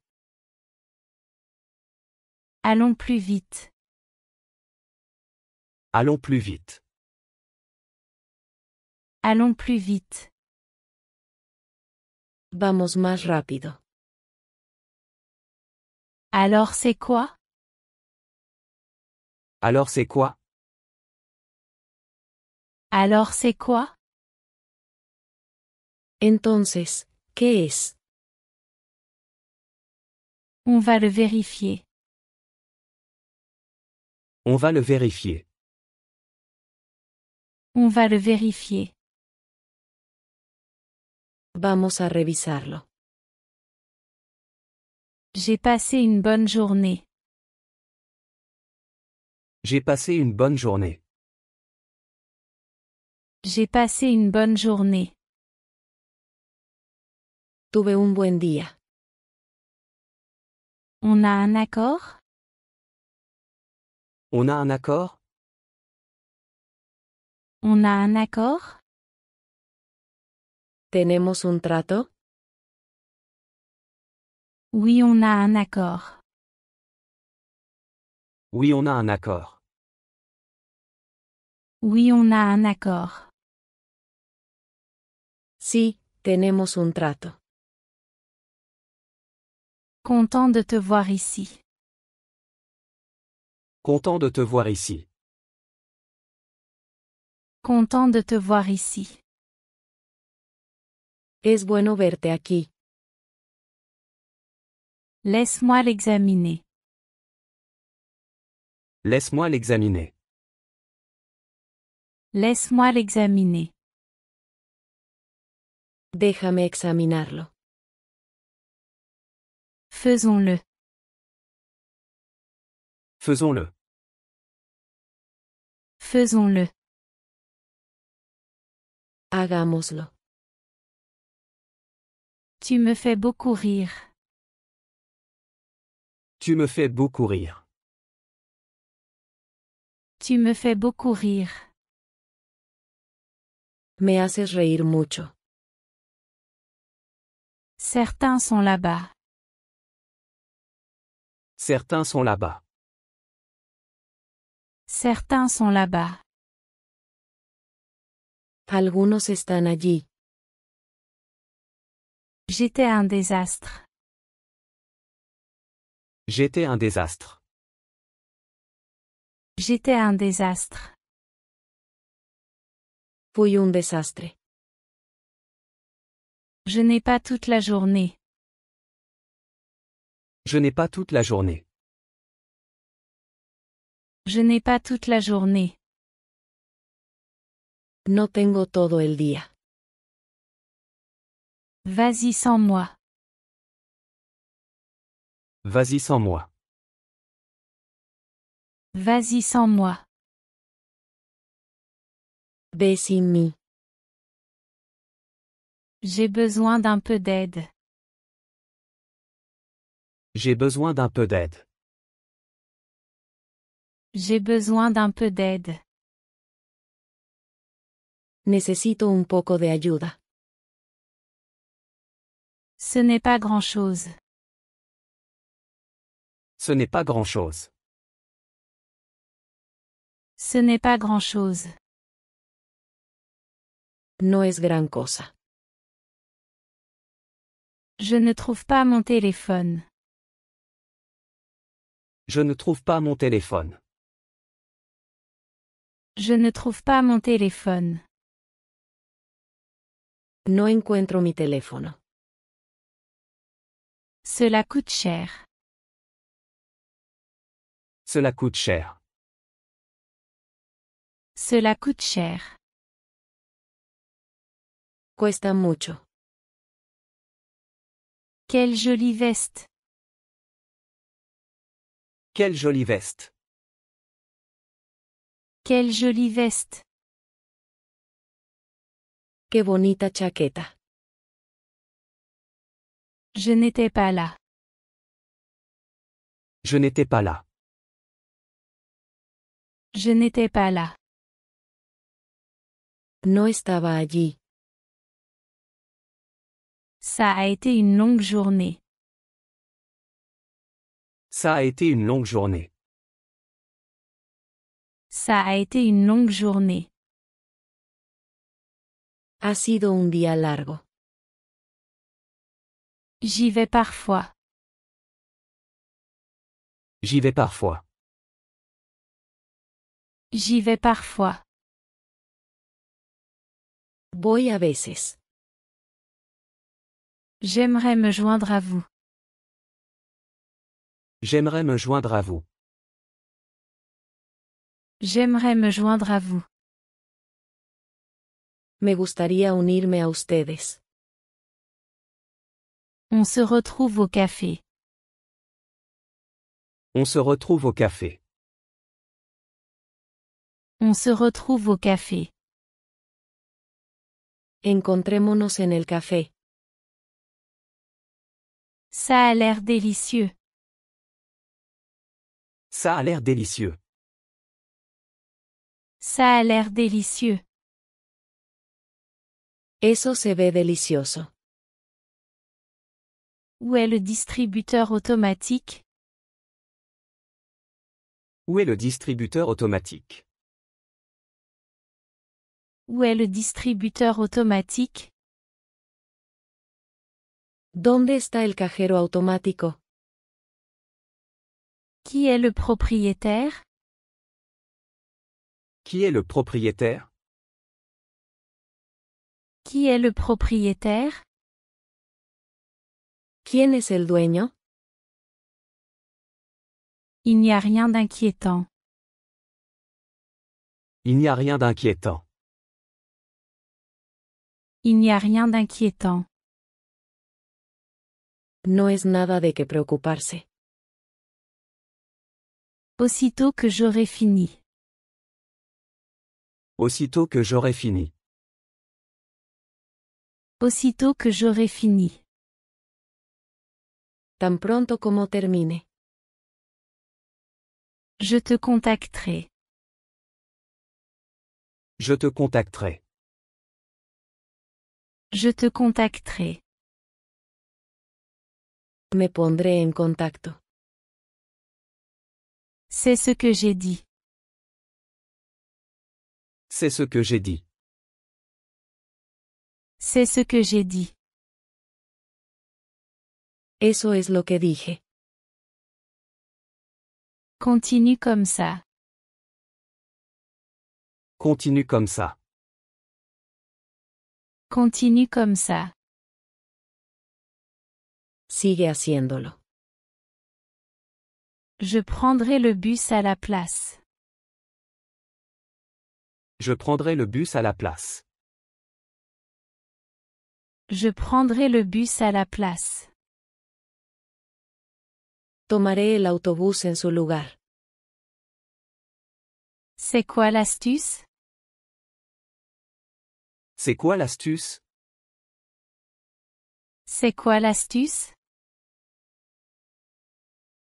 Allons plus vite. Allons plus vite. Allons plus vite. Vamos más rápido. Alors c'est quoi? Alors c'est quoi? Alors c'est quoi? Entonces, ¿qué es? On va le vérifier. On va le vérifier. On va le vérifier. Vamos a revisarlo. J'ai passé une bonne journée. J'ai passé une bonne journée. J'ai passé une bonne journée. Tuve un buen día. On a un accord? On a un accord? On a un accord? ¿Tenemos un trato? Oui, on a un accord. Oui, on a un accord. Oui, on a un accord. Sí, tenemos un trato. Content de te voir ici. Content de te voir ici. Content de te voir ici. Es bueno verte aquí. Laisse-moi l'examiner. Laisse-moi l'examiner. Laisse-moi l'examiner. Déjame examinarlo. Faisons-le. Faisons-le. Faisons-le. Hagámoslo. Tu me fais beaucoup rire. Tu me fais beaucoup rire. Tu me fais beaucoup rire. Me haces reír mucho. Certains sont là-bas. Certains sont là-bas. Certains sont là-bas. Algunos están allí. J'étais un désastre. J'étais un désastre. J'étais un désastre. Fui un desastre. Je n'ai pas toute la journée. Je n'ai pas toute la journée. Je n'ai pas toute la journée. No tengo todo el día. Vas-y sans moi. Vas-y sans moi. Vas-y sans moi. Ve sin mí. J'ai besoin d'un peu d'aide. J'ai besoin d'un peu d'aide. J'ai besoin d'un peu d'aide. Necesito un poco de ayuda. Ce n'est pas grand-chose. Ce n'est pas grand-chose. Ce n'est pas grand-chose. No es gran cosa. Je ne trouve pas mon téléphone. Je ne trouve pas mon téléphone. Je ne trouve pas mon téléphone. No encuentro mi teléfono. Cela coûte cher. Cela coûte cher. Cela coûte cher. Cuesta mucho. Quelle jolie veste. Quelle jolie veste. Quelle jolie veste. Qué bonita chaqueta. Je n'étais pas là. Je n'étais pas là. Je n'étais pas là. No estaba allí. Ça a été une longue journée. Ça a été une longue journée. Ça a été une longue journée. Ha sido un día largo. J'y vais parfois. J'y vais parfois. J'y vais parfois. Voy a veces. J'aimerais me joindre à vous. J'aimerais me joindre à vous. J'aimerais me joindre à vous. Me gustaría unirme a ustedes. On se retrouve au café. On se retrouve au café. On se retrouve au café. Encontrémonos en el café. Ça a l'air délicieux. Ça a l'air délicieux. Ça a l'air délicieux. Eso se ve delicioso. Où est le distributeur automatique? Où est le distributeur automatique? Où est le distributeur automatique? ¿Dónde está el cajero automático? Qui est le propriétaire? Qui est le propriétaire? Qui est le propriétaire? ¿Quién es el dueño? Il n'y a rien d'inquiétant. Il n'y a rien d'inquiétant. Il n'y a rien d'inquiétant. No es nada de qué preocuparse. Aussitôt que j'aurai fini. Aussitôt que j'aurai fini. Aussitôt que j'aurai fini. Tan pronto como termine. Je te contacterai. Je te contacterai. Je te contacterai. Me pondré en contacto. C'est ce que j'ai dit. C'est ce que j'ai dit. C'est ce que j'ai dit. Eso es lo que dije. Continue comme ça. Continue comme ça. Continue comme ça. Sigue haciéndolo. Je prendrai le bus à la place. Je prendrai le bus à la place. Je prendrai le bus à la place. Tomaré el autobús en su lugar. C'est quoi l'astuce? C'est quoi l'astuce? C'est quoi l'astuce?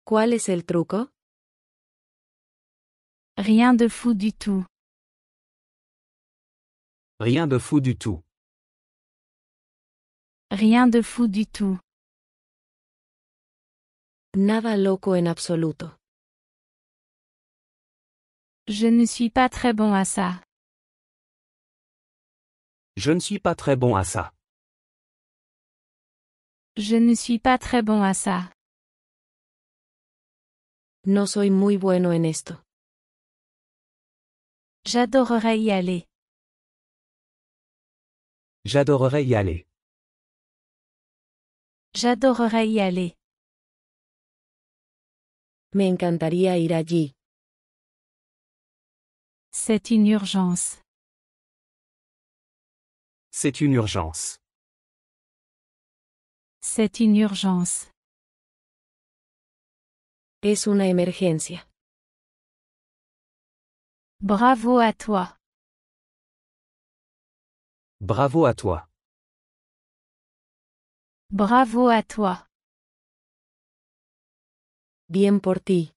¿Cuál es el truco? Rien de fou du tout. Rien de fou du tout. Rien de fou du tout. Nada loco en absoluto. Je ne suis pas très bon à ça. Je ne suis pas très bon à ça. Je ne suis pas très bon à ça. No soy muy bueno en esto. J'adorerais y aller. J'adorerais y aller. J'adorerais y aller. Me encantaría ir allí. C'est une urgence. C'est une urgence. C'est une urgence. Es una emergencia. Bravo à toi. Bravo à toi. Bravo à toi. Bien por ti.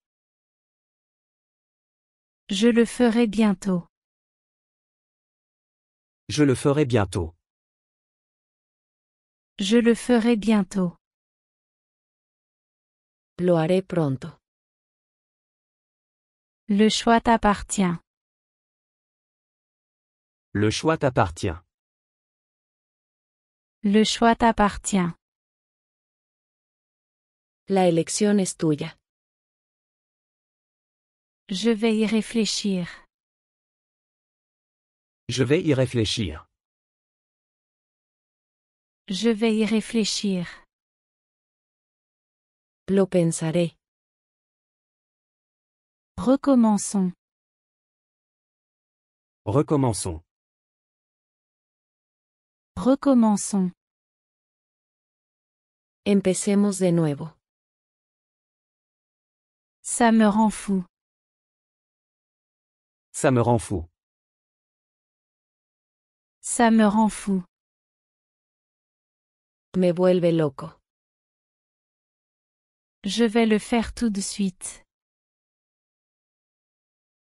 Je le ferai bientôt. Je le ferai bientôt. Je le ferai bientôt. Lo haré pronto. Le choix t'appartient. Le choix t'appartient. Le choix t'appartient. La elección es tuya. Je vais y réfléchir. Je vais y réfléchir. Je vais y réfléchir. Lo pensaré. Recommençons. Recommençons. Recommençons. Empecemos de nuevo. Ça me rend fou. Ça me rend fou. Ça me rend fou. Me vuelve loco. Je vais le faire tout de suite.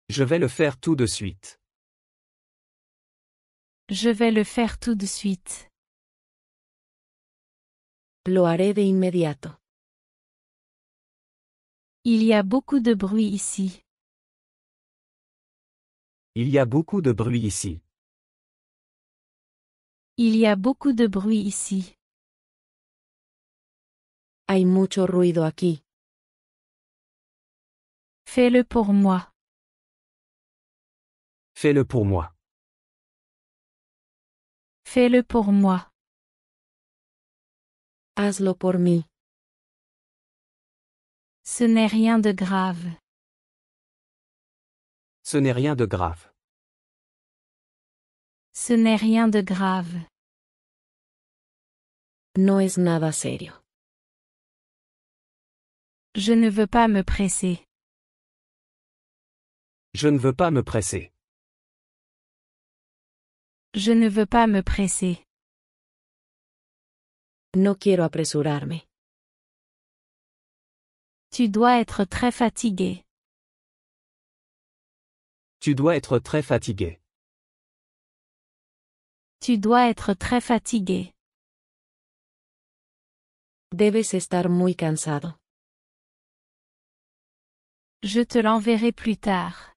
Je vais le faire tout de suite. Je vais le faire tout de suite. Lo haré de inmediato. Il y a beaucoup de bruit ici. Il y a beaucoup de bruit ici. Il y a beaucoup de bruit ici. Hay mucho ruido aquí. Fais-le pour moi. Fais-le pour moi. Fais-le pour moi. Hazlo por mí. Ce n'est rien de grave. Ce n'est rien de grave. Ce n'est rien de grave. No es nada serio. Je ne veux pas me presser. Je ne veux pas me presser. Je ne veux pas me presser. No quiero apresurarme. Tu dois être très fatigué. Tu dois être très fatigué. Tu dois être très fatigué. Debes estar muy cansado. Je te l'enverrai plus tard.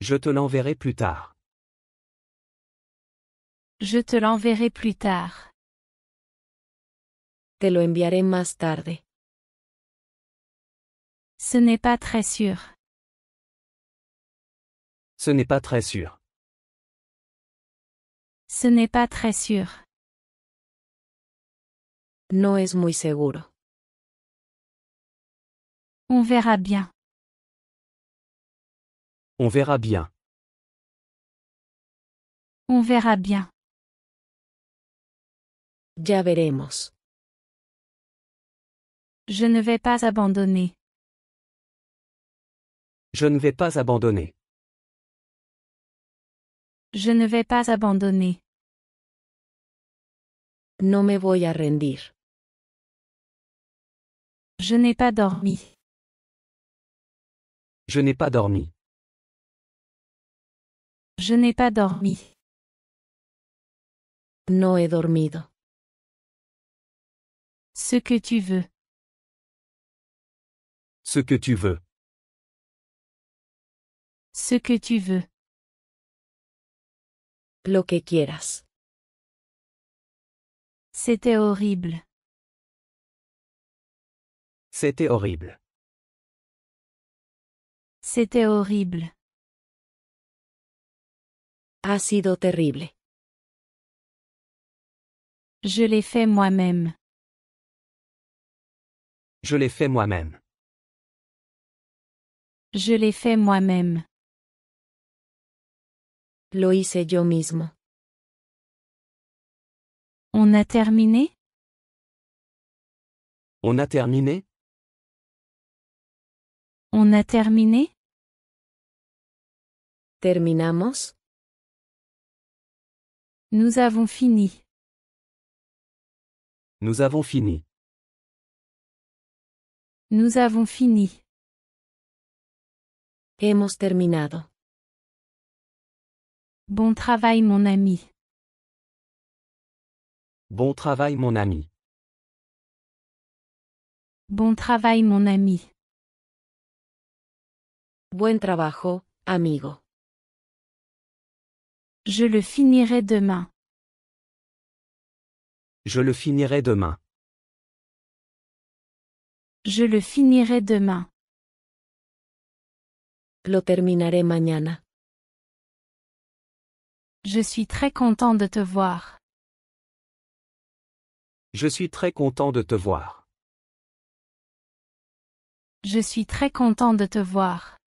Je te l'enverrai plus tard. Je te l'enverrai plus tard. Te lo enviaré más tarde. Ce n'est pas très sûr. Ce n'est pas très sûr. Ce n'est pas très sûr. No es muy seguro. On verra bien. On verra bien. On verra bien. Ya veremos. Je ne vais pas abandonner. Je ne vais pas abandonner. Je ne vais pas abandonner. No me voy a rendir. Je n'ai pas dormi. Je n'ai pas dormi. Je n'ai pas dormi. No he dormido. Ce que tu veux. Ce que tu veux. Ce que tu veux. Lo que quieras. C'était horrible. C'était horrible. C'était horrible. Ha sido terrible. Je l'ai fait moi-même. Je l'ai fait moi-même. Je l'ai fait moi-même. Lo hice yo mismo. On a terminé? On a terminé? On a terminé? ¿Terminamos? Nous avons fini. Nous avons fini. Nous avons fini. Hemos terminado. Bon travail mon ami. Bon travail mon ami. Bon travail mon ami. Buen trabajo, amigo. Je le finirai demain. Je le finirai demain. Je le finirai demain. Lo terminaré mañana. Je suis très content de te voir. Je suis très content de te voir. Je suis très content de te voir.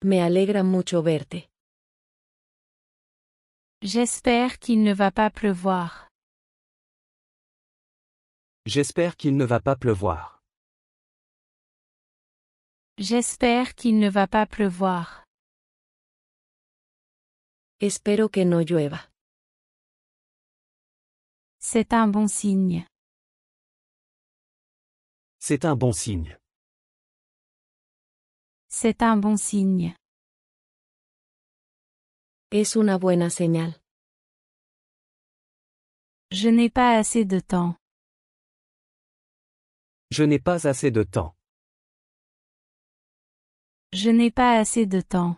Me alegra mucho verte. J'espère qu'il ne va pas pleuvoir. J'espère qu'il ne va pas pleuvoir. J'espère qu'il ne va pas pleuvoir. Espero que no llueva. C'est un bon signe. C'est un bon signe. C'est un bon signe. Es una buena señal. Je n'ai pas assez de temps. Je n'ai pas assez de temps. Je n'ai pas assez de temps.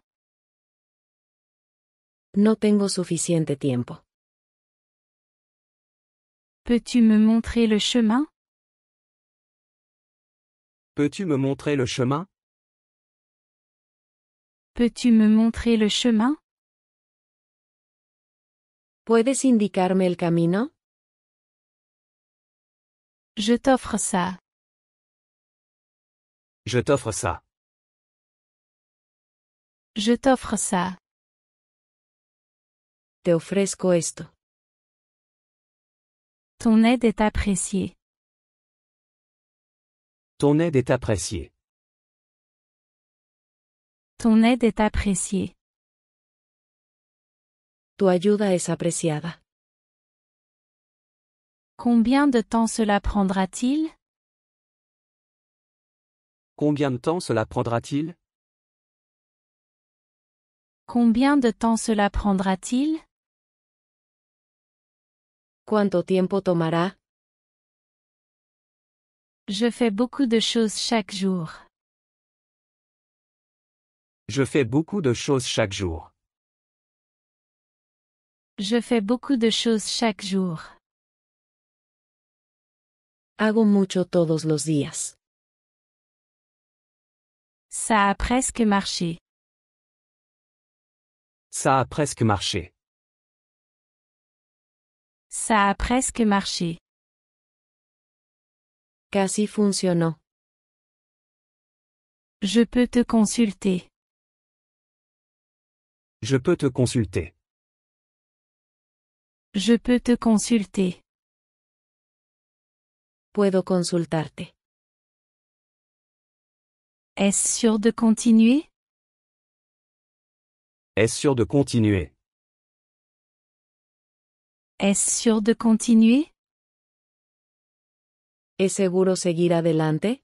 No tengo suficiente tiempo. Peux-tu me montrer le chemin? Peux-tu me montrer le chemin? Peux-tu me montrer le chemin? ¿Puedes indicarme el camino? Je t'offre ça. Je t'offre ça. Je t'offre ça. Te ofrezco esto. Ton aide est appréciée. Ton aide est appréciée. Ton aide est appréciée. Tu ayuda es apreciada. Combien de temps cela prendra-t-il? Combien de temps cela prendra-t-il? Combien de temps cela prendra-t-il? ¿Cuánto tiempo tomará? Je fais beaucoup de choses chaque jour. Je fais beaucoup de choses chaque jour. Je fais beaucoup de choses chaque jour. Hago mucho todos los días. Ça a presque marché. Ça a presque marché. Ça a presque marché. Casi funcionó. Je peux te consulter. Je peux te consulter. Je peux te consulter. Puedo consultarte. Est-ce sûr de continuer? Est-ce sûr de continuer? Est-ce sûr de continuer? ¿Es seguro seguir adelante?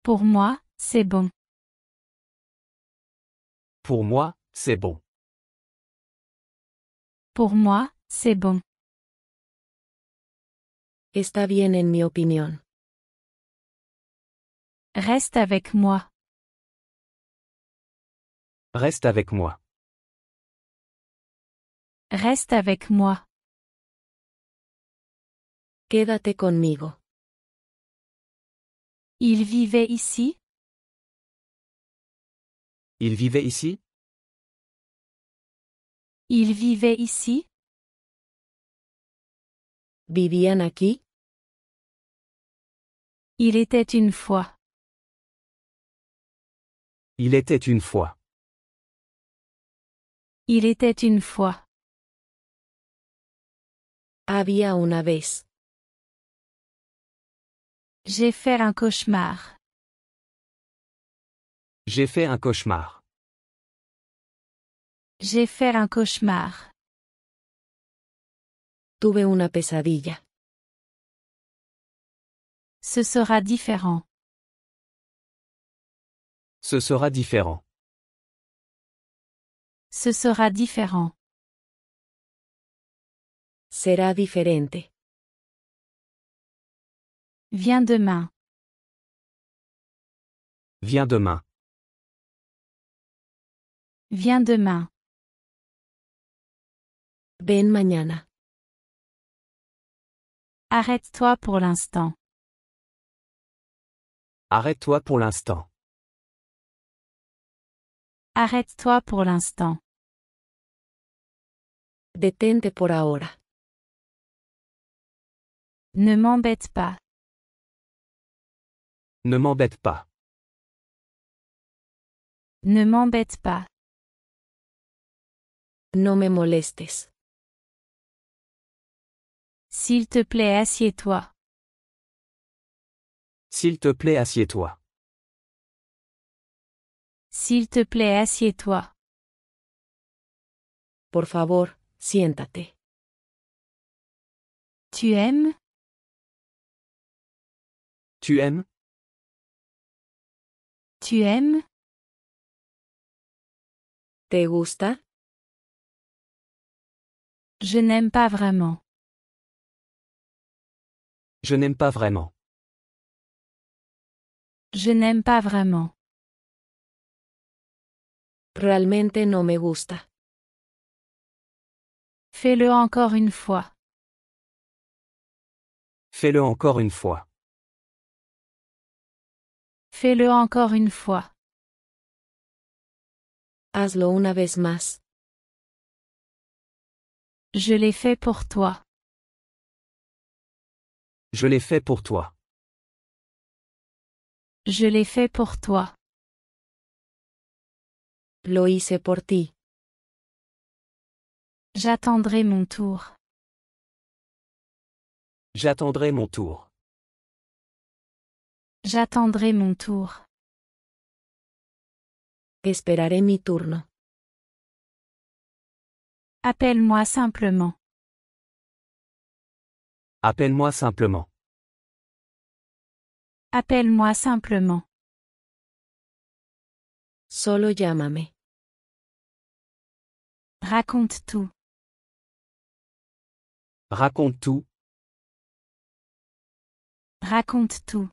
Pour moi, c'est bon. Pour moi, c'est bon. Pour moi, c'est bon. Está bien en mi opinión. Reste avec moi. Reste avec moi. Reste avec moi. Quédate conmigo. Il vivait ici? Il vivait ici? Il vivait ici? ¿Vivían aquí? Il était une fois. Il était une fois. Il était une fois. Había una vez. J'ai fait un cauchemar. J'ai fait un cauchemar. J'ai fait un cauchemar. Tuve una pesadilla. Ce sera différent. Ce sera différent. Ce sera différent. Será diferente. Viens demain. Viens demain. Viens demain. Ven mañana. Arrête-toi pour l'instant. Arrête-toi pour l'instant. Arrête-toi pour l'instant. Detente por ahora. Ne m'embête pas. Ne m'embête pas. Ne m'embête pas. No me molestes. S'il te plaît, assieds-toi. S'il te plaît, assieds-toi. S'il te plaît, assieds-toi. Por favor, siéntate. Tu aimes? Tu aimes? Tu aimes? ¿Te gusta? Je n'aime pas vraiment. Je n'aime pas vraiment. Je n'aime pas vraiment. Realmente no me gusta. Fais-le encore une fois. Fais-le encore une fois. Fais-le encore une fois. Hazlo una vez más. Je l'ai fait pour toi. Je l'ai fait pour toi. Je l'ai fait pour toi. Lo hice por ti. J'attendrai mon tour. J'attendrai mon tour. J'attendrai mon tour. Esperaré mi turno. Appelle-moi simplement. Appelle-moi simplement. Appelle-moi simplement. Solo llámame. Raconte tout. Raconte tout. Raconte tout.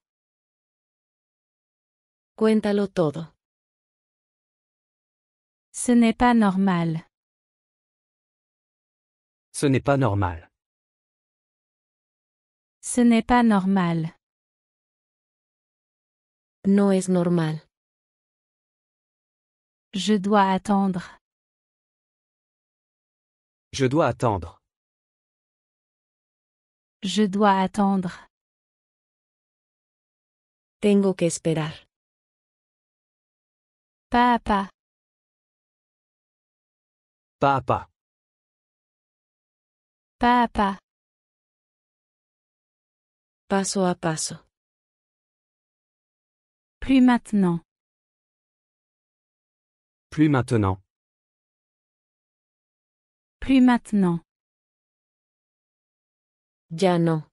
Cuéntalo todo. Ce n'est pas normal. Ce n'est pas normal. Ce n'est pas normal. No es normal. Je dois attendre. Je dois attendre. Je dois attendre. Tengo que esperar. Pas à pas. Pas à pas. Pas à pas. Paso a paso. Plus maintenant. Plus maintenant. Plus maintenant. Ya no.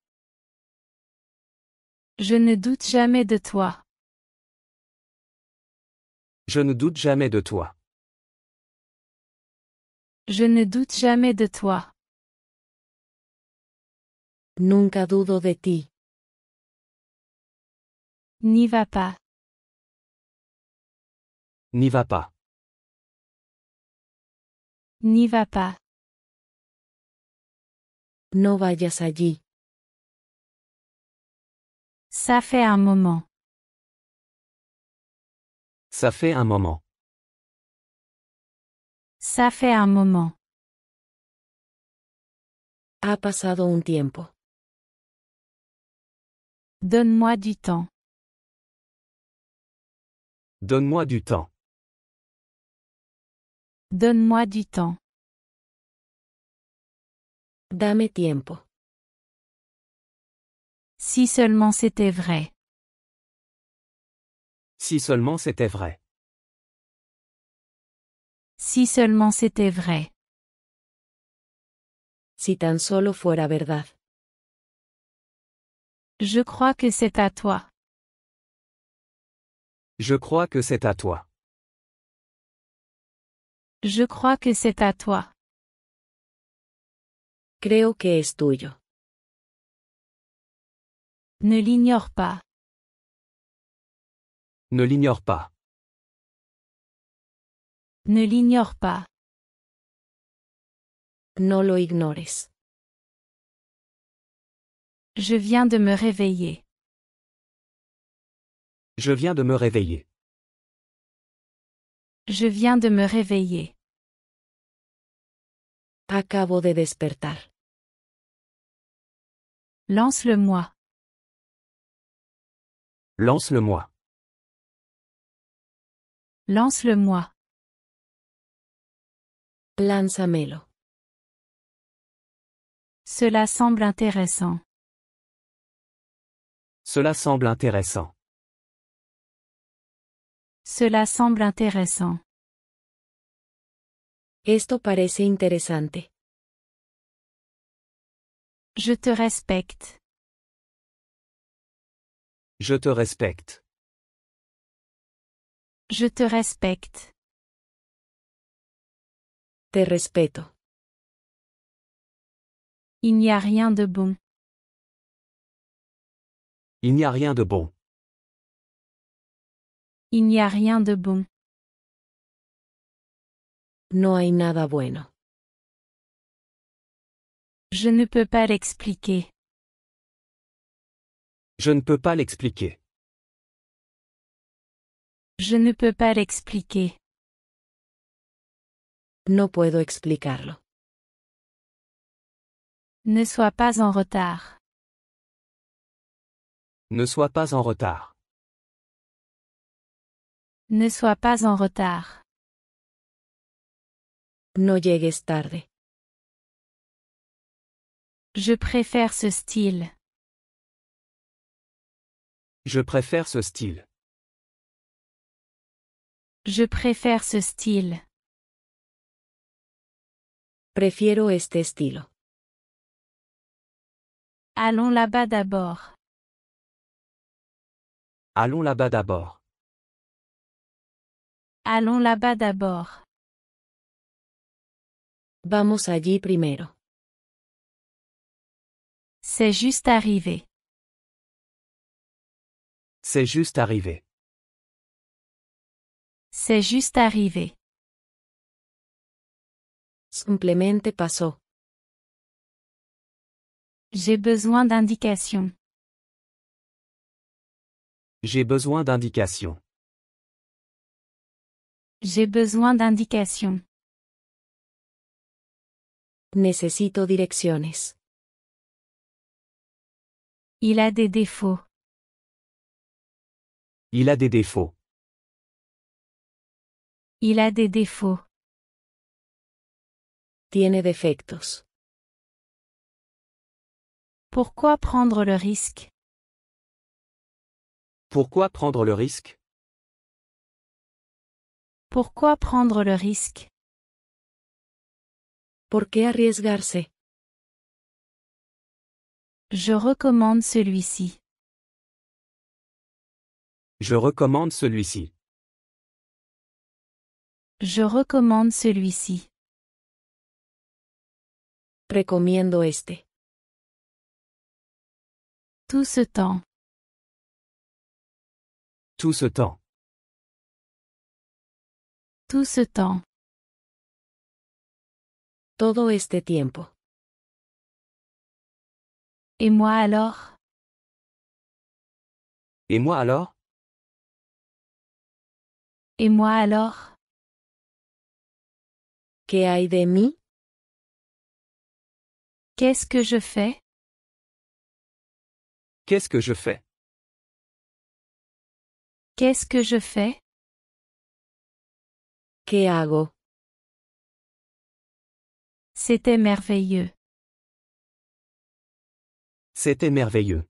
Je ne doute jamais de toi. Je ne doute jamais de toi. Je ne doute jamais de toi. Nunca dudo de ti. N'y va pas. N'y va pas. N'y va pas. No vayas allí. Ça fait un moment. Ça fait un moment. Ça fait un moment. Ha pasado un tiempo. Donne-moi du temps. Donne-moi du temps. Donne-moi du temps. Dame tiempo. Si seulement c'était vrai. Si seulement c'était vrai. Si seulement c'était vrai. Si tan solo fuera verdad. Je crois que c'est à toi. Je crois que c'est à toi. Je crois que c'est à toi. Creo que es tuyo. Ne l'ignore pas. Ne l'ignore pas. Ne l'ignore pas. No lo ignores. Je viens de me réveiller. Je viens de me réveiller. Je viens de me réveiller. Acabo de despertar. Lance-le-moi. Lance-le-moi. Lance-le-moi. Lánzamelo. Cela semble intéressant. Cela semble intéressant. Cela semble intéressant. Esto parece interesante. Je te respecte. Je te respecte. Je te respecte. Te respeto. Il n'y a rien de bon. Il n'y a rien de bon. Il n'y a rien de bon. No hay nada bueno. Je ne peux pas l'expliquer. Je ne peux pas l'expliquer. Je ne peux pas l'expliquer. No puedo explicarlo. Ne sois pas en retard. Ne sois pas en retard. Ne sois pas en retard. No llegues tarde. Je préfère ce style. Je préfère ce style. Je préfère ce style. Prefiero este estilo. Allons là-bas d'abord. Allons là-bas d'abord. Allons là-bas d'abord. Vamos allí primero. C'est juste arrivé. C'est juste arrivé. C'est juste arrivé. Simplemente pasó. J'ai besoin d'indications. J'ai besoin d'indications. J'ai besoin d'indications. Necesito direcciones. Il a des défauts. Il a des défauts. Il a des défauts. Tiene defectos. Pourquoi prendre le risque? Pourquoi prendre le risque? Pourquoi prendre le risque? ¿Por qué arriesgarse? Je recommande celui-ci. Je recommande celui-ci. Je recommande celui-ci. Recomiendo este. Tout ce temps. Tout ce temps. Tout ce temps. Todo este tiempo. Et moi alors? Et moi alors? Et moi alors? ¿Qué hay de mí? Qu'est-ce que je fais? Qu'est-ce que je fais? Qu'est-ce que je fais? ¿Qué hago? C'était merveilleux. C'était merveilleux.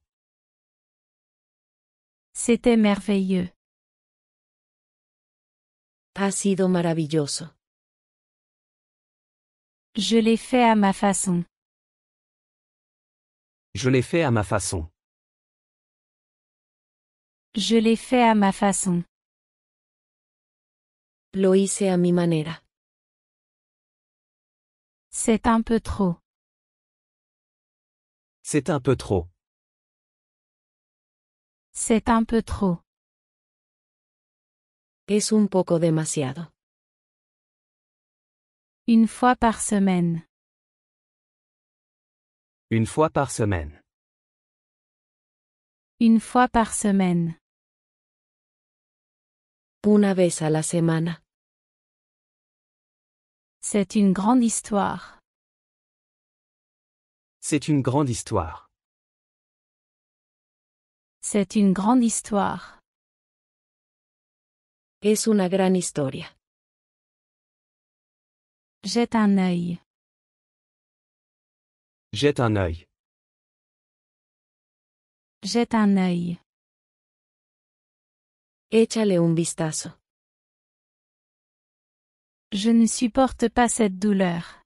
C'était merveilleux. Ha sido maravilloso. Je l'ai fait à ma façon. Je l'ai fait à ma façon. Je l'ai fait à ma façon. Lo hice a mi manera. C'est un peu trop. C'est un peu trop. C'est un peu trop. Es un poco demasiado. Une fois par semaine. Une fois par semaine. Une fois par semaine. Una vez a la semana. C'est une grande histoire. C'est une grande histoire. C'est une grande histoire. Es una gran historia. Jette un œil. Jette un œil. Jette un œil. Échale un vistazo. Je ne supporte pas cette douleur.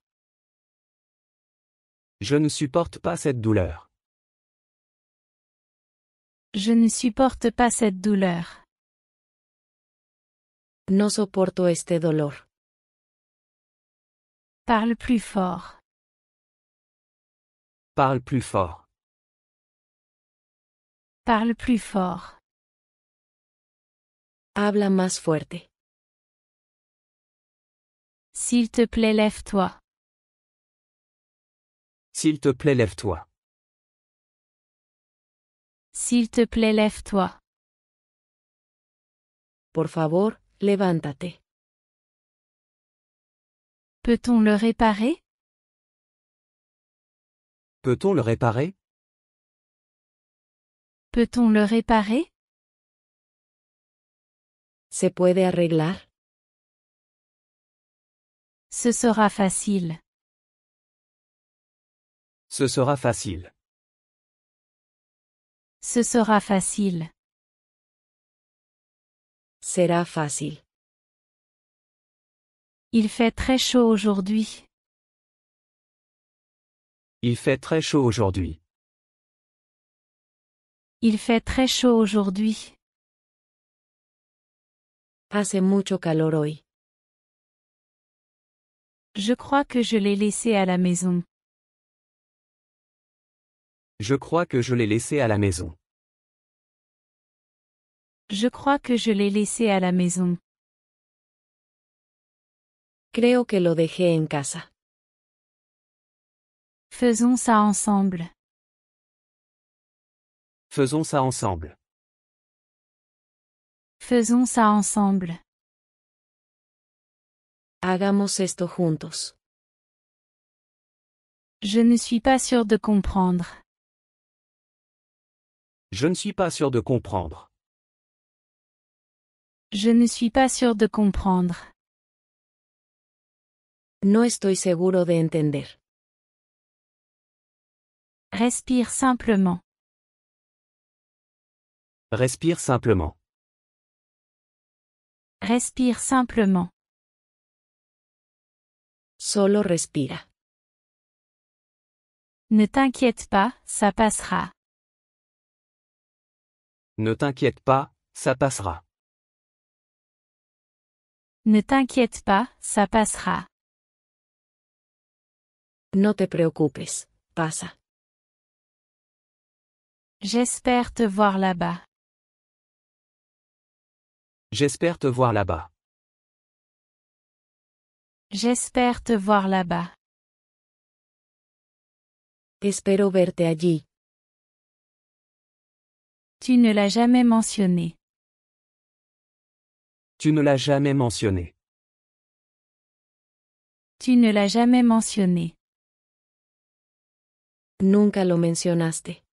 Je ne supporte pas cette douleur. Je ne supporte pas cette douleur. No soporto este dolor. Parle plus fort. Parle plus fort. Parle plus fort. Habla más fuerte. S'il te plaît, lève-toi. S'il te plaît, lève-toi. S'il te plaît, lève-toi. Por favor, levántate. Peut-on le réparer? Peut-on le réparer? Peut-on le réparer? ¿Se puede arreglar? Ce sera facile. Ce sera facile. Ce sera facile. Será fácil. Il fait très chaud aujourd'hui. Il fait très chaud aujourd'hui. Il fait très chaud aujourd'hui. Hace mucho calor hoy. Je crois que je l'ai laissé à la maison. Je crois que je l'ai laissé à la maison. Je crois que je l'ai laissé à la maison. Creo que lo dejé en casa. Faisons ça ensemble. Faisons ça ensemble. Faisons ça ensemble. Hagamos esto juntos. Je ne suis pas sûre de comprendre. Je ne suis pas sûr de comprendre. Je ne suis pas sûre de comprendre. No estoy seguro de entender. Respire simplement. Respire simplement. Respire simplement. Solo respira. Ne t'inquiète pas, ça passera. Ne t'inquiète pas, ça passera. Ne t'inquiète pas, ça passera. No te preocupes, pasa. J'espère te voir là-bas. J'espère te voir là-bas. J'espère te voir là-bas. Espero verte allí. Tu ne l'as jamais mentionné. Tu ne l'as jamais mentionné. Tu ne l'as jamais mentionné. Nunca lo mencionaste.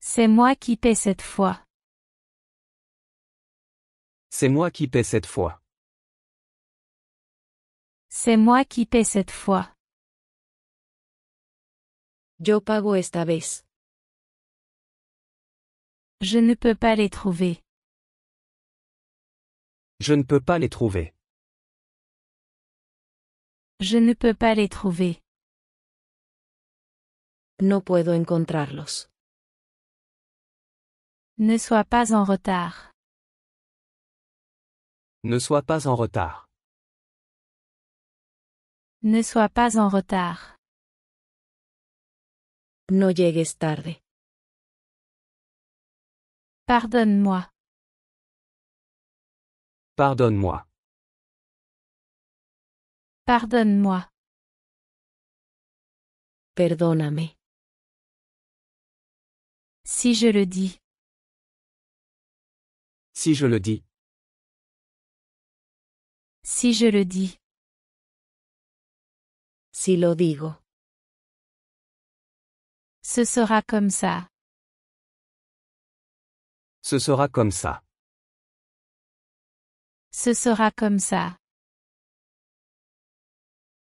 C'est moi qui paie cette fois. C'est moi qui paie cette fois. C'est moi qui paie cette fois. Yo pago esta vez. Je ne peux pas les trouver. Je ne peux pas les trouver. Je ne peux pas les trouver. No puedo encontrarlos. Ne sois pas en retard. Ne sois pas en retard. Ne sois pas en retard. No llegues tarde. Pardonne-moi. Pardonne-moi. Pardonne-moi. Perdóname. Si je le dis. Si je le dis. Si je le dis. Si lo digo. Ce sera comme ça. Ce sera comme ça. Ce sera comme ça.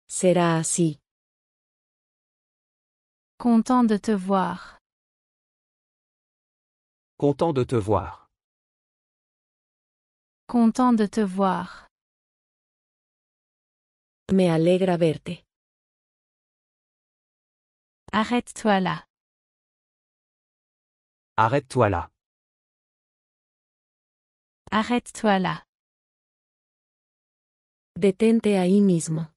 Será así. Content de te voir. Content de te voir. Content de te voir. Me alegra verte. Arrête-toi là. Arrête-toi là. Arrête-toi là. Detente ahí mismo.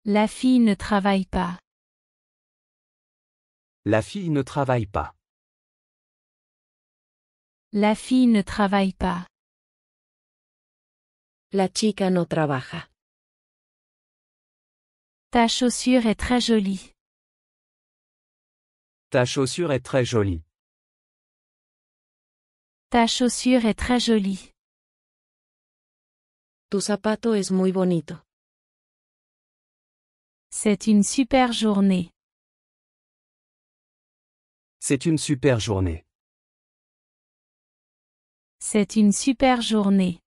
La fille ne travaille pas. La fille ne travaille pas. La fille ne travaille pas. La chica no trabaja. Ta chaussure est très jolie. Ta chaussure est très jolie. Ta chaussure est très jolie. Tu zapato es muy bonito. C'est une super journée. C'est une super journée. C'est une super journée.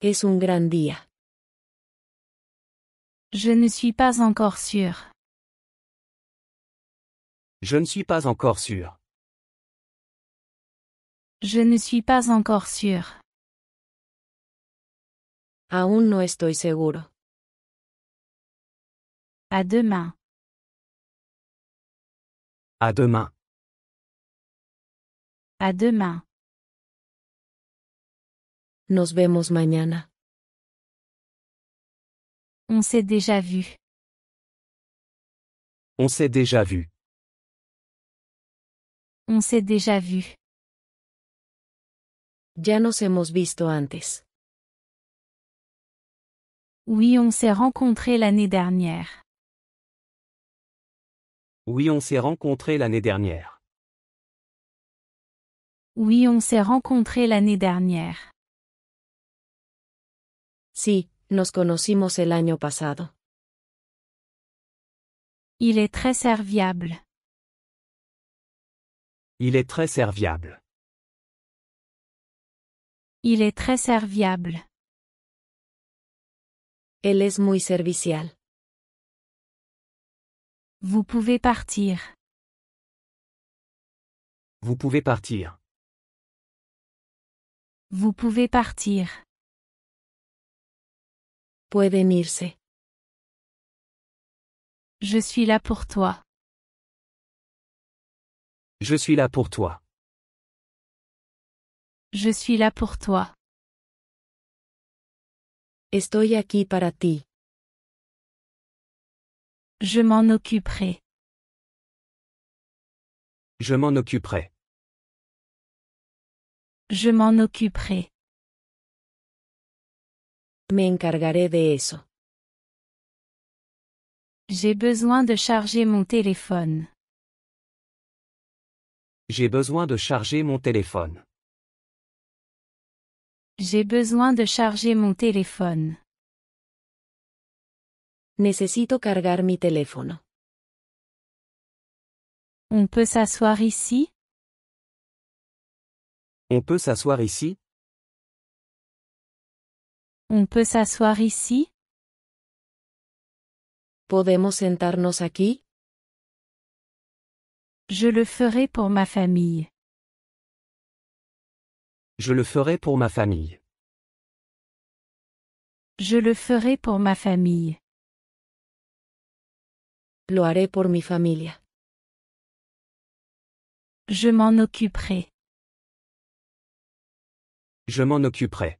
Es un gran día. Je ne suis pas encore sûre. Je ne suis pas encore sûr. Je ne suis pas encore sûre. Aún no estoy seguro. À demain. À demain. À demain. Nos vemos mañana. On s'est déjà vu. On s'est déjà vu. On s'est déjà vu. Ya nos hemos visto antes. Oui, on s'est rencontrés l'année dernière. Oui, on s'est rencontrés l'année dernière. Oui, on s'est rencontrés l'année dernière. Sí, nos conocimos el año pasado. Il est très serviable. Il est très serviable. Il est très serviable. Él es muy servicial. Vous pouvez partir. Vous pouvez partir. Vous pouvez partir. Pueden irse. Je suis là pour toi. Je suis là pour toi. Je suis là pour toi. Estoy aquí para ti. Je m'en occuperai. Je m'en occuperai. Je m'en occuperai. Me encargaré de eso. J'ai besoin de charger mon téléphone. J'ai besoin de charger mon téléphone. J'ai besoin de charger mon téléphone. Necesito cargar mi teléfono. On peut s'asseoir ici? On peut s'asseoir ici? On peut s'asseoir ici? ¿Podemos sentarnos aquí? Je le ferai pour ma famille. Je le ferai pour ma famille. Je le ferai pour ma famille. Lo haré por mi familia. Je m'en occuperai. Je m'en occuperai.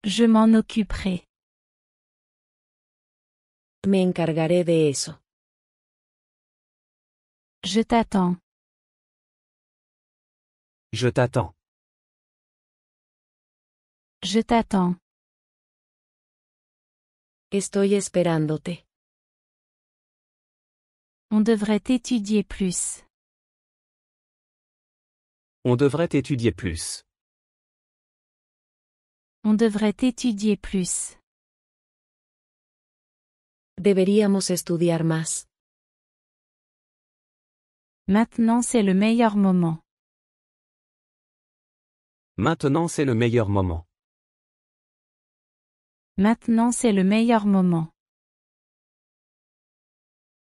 Je m'en occuperai. Me encargaré de eso. Je t'attends. Je t'attends. Je t'attends. Estoy esperándote. On devrait étudier plus. On devrait étudier plus. On devrait étudier plus. Deberíamos estudiar más. Maintenant c'est le meilleur moment. Maintenant c'est le meilleur moment. Maintenant c'est le meilleur moment.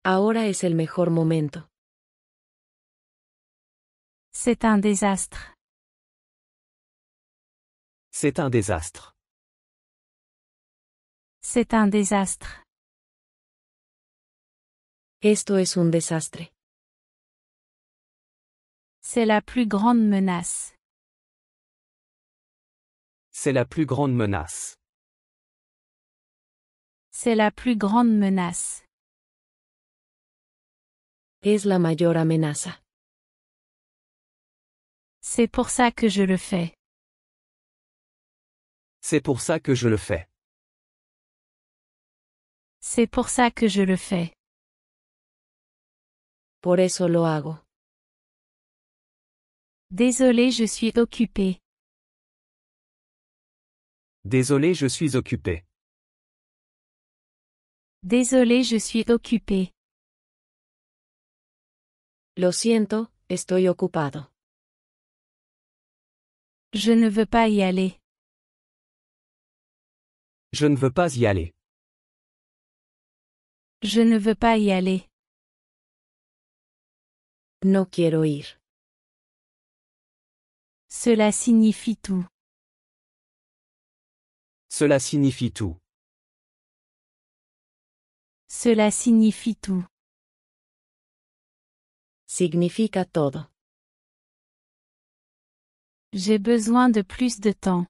Ahora es el mejor momento. C'est un désastre. C'est un désastre. C'est un désastre. Esto es un desastre. C'est la plus grande menace. C'est la plus grande menace. C'est la plus grande menace. Es la mayor amenaza. C'est pour ça que je le fais. C'est pour ça que je le fais. C'est pour ça que je le fais. Por eso lo hago. Désolé, je suis occupé. Désolé, je suis occupé. Désolé, je suis occupé. Lo siento, estoy ocupado. Je ne veux pas y aller. Je ne veux pas y aller. Je ne veux pas y aller. No quiero ir. Cela signifie tout. Cela signifie tout. Cela signifie tout. Significa todo. J'ai besoin de plus de temps.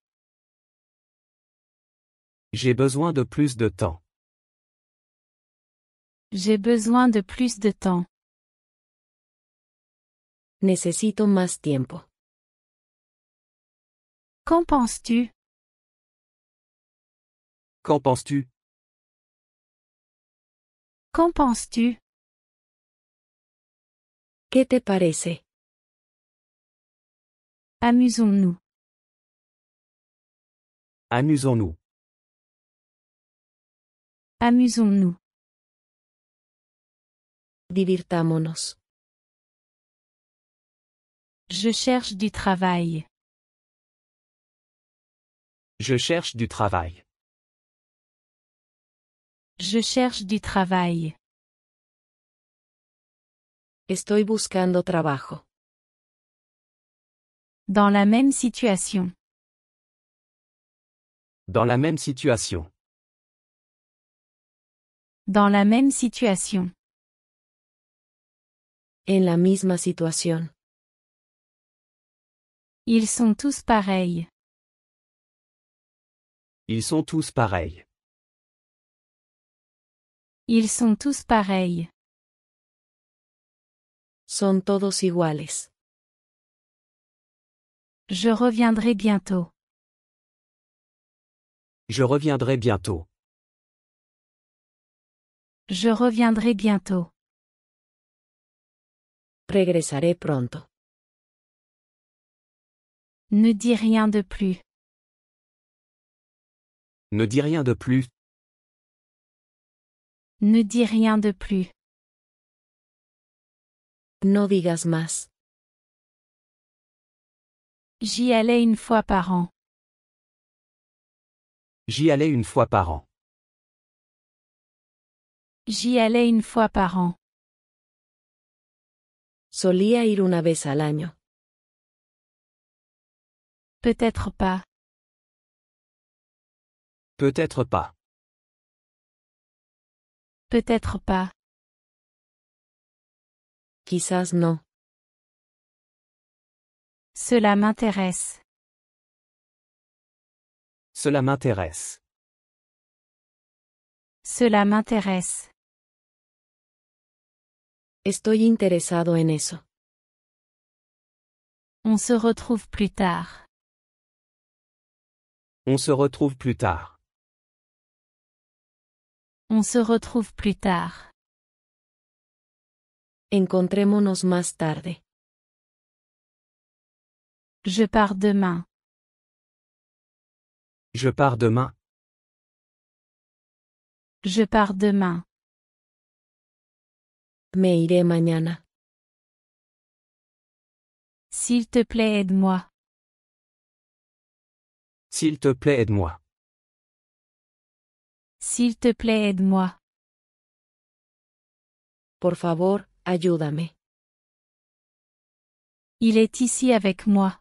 J'ai besoin de plus de temps. J'ai besoin de plus de temps. Necesito más tiempo. Qu'en penses-tu? Qu'en penses-tu? Qu'en penses-tu? ¿Qué te parece? Amusons-nous. Amusons-nous. Amusons-nous. Divirtámonos. Je cherche du travail. Je cherche du travail. Je cherche du travail. Estoy buscando trabajo. Dans la même situation. Dans la même situation. Dans la même situation. En la misma situación. Ils sont tous pareils. Ils sont tous pareils. Ils sont tous pareils. Son todos iguales. Je reviendrai bientôt. Je reviendrai bientôt. Je reviendrai bientôt. Regresaré pronto. Ne dis rien de plus. Ne dis rien de plus. Ne dis rien de plus. No digas más. J'y allais une fois par an. J'y allais une fois par an. J'y allais une fois par an. Solía ir una vez al año. Peut-être pas. Peut-être pas. Peut-être pas. Quizás no. Cela m'intéresse. Cela m'intéresse. Cela m'intéresse. Estoy interesado en eso. On se retrouve plus tard. On se retrouve plus tard. On se retrouve plus tard. Encontrémonos más tarde. Je pars demain. Je pars demain. Je pars demain. Me iré mañana. S'il te plaît, aide-moi. S'il te plaît, aide-moi. S'il te plaît, aide-moi. Por favor, ayúdame. Il est ici avec moi.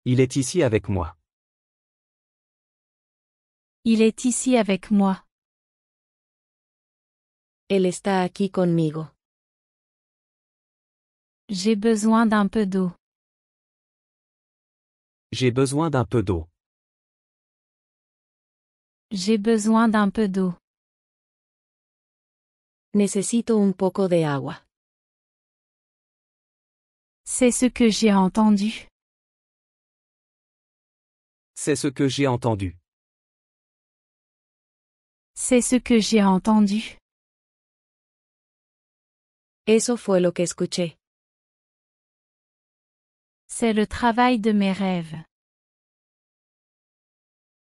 Il est ici avec moi. Il est ici avec moi. Él está aquí conmigo. J'ai besoin d'un peu d'eau. J'ai besoin d'un peu d'eau. J'ai besoin d'un peu d'eau. Necesito un poco de agua. C'est ce que j'ai entendu. C'est ce que j'ai entendu. C'est ce que j'ai entendu. Eso fue lo que escuché. C'est le travail de mes rêves.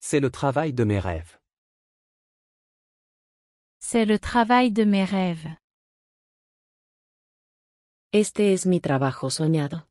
C'est le travail de mes rêves. C'est le travail de mes rêves. Este es mi trabajo soñado.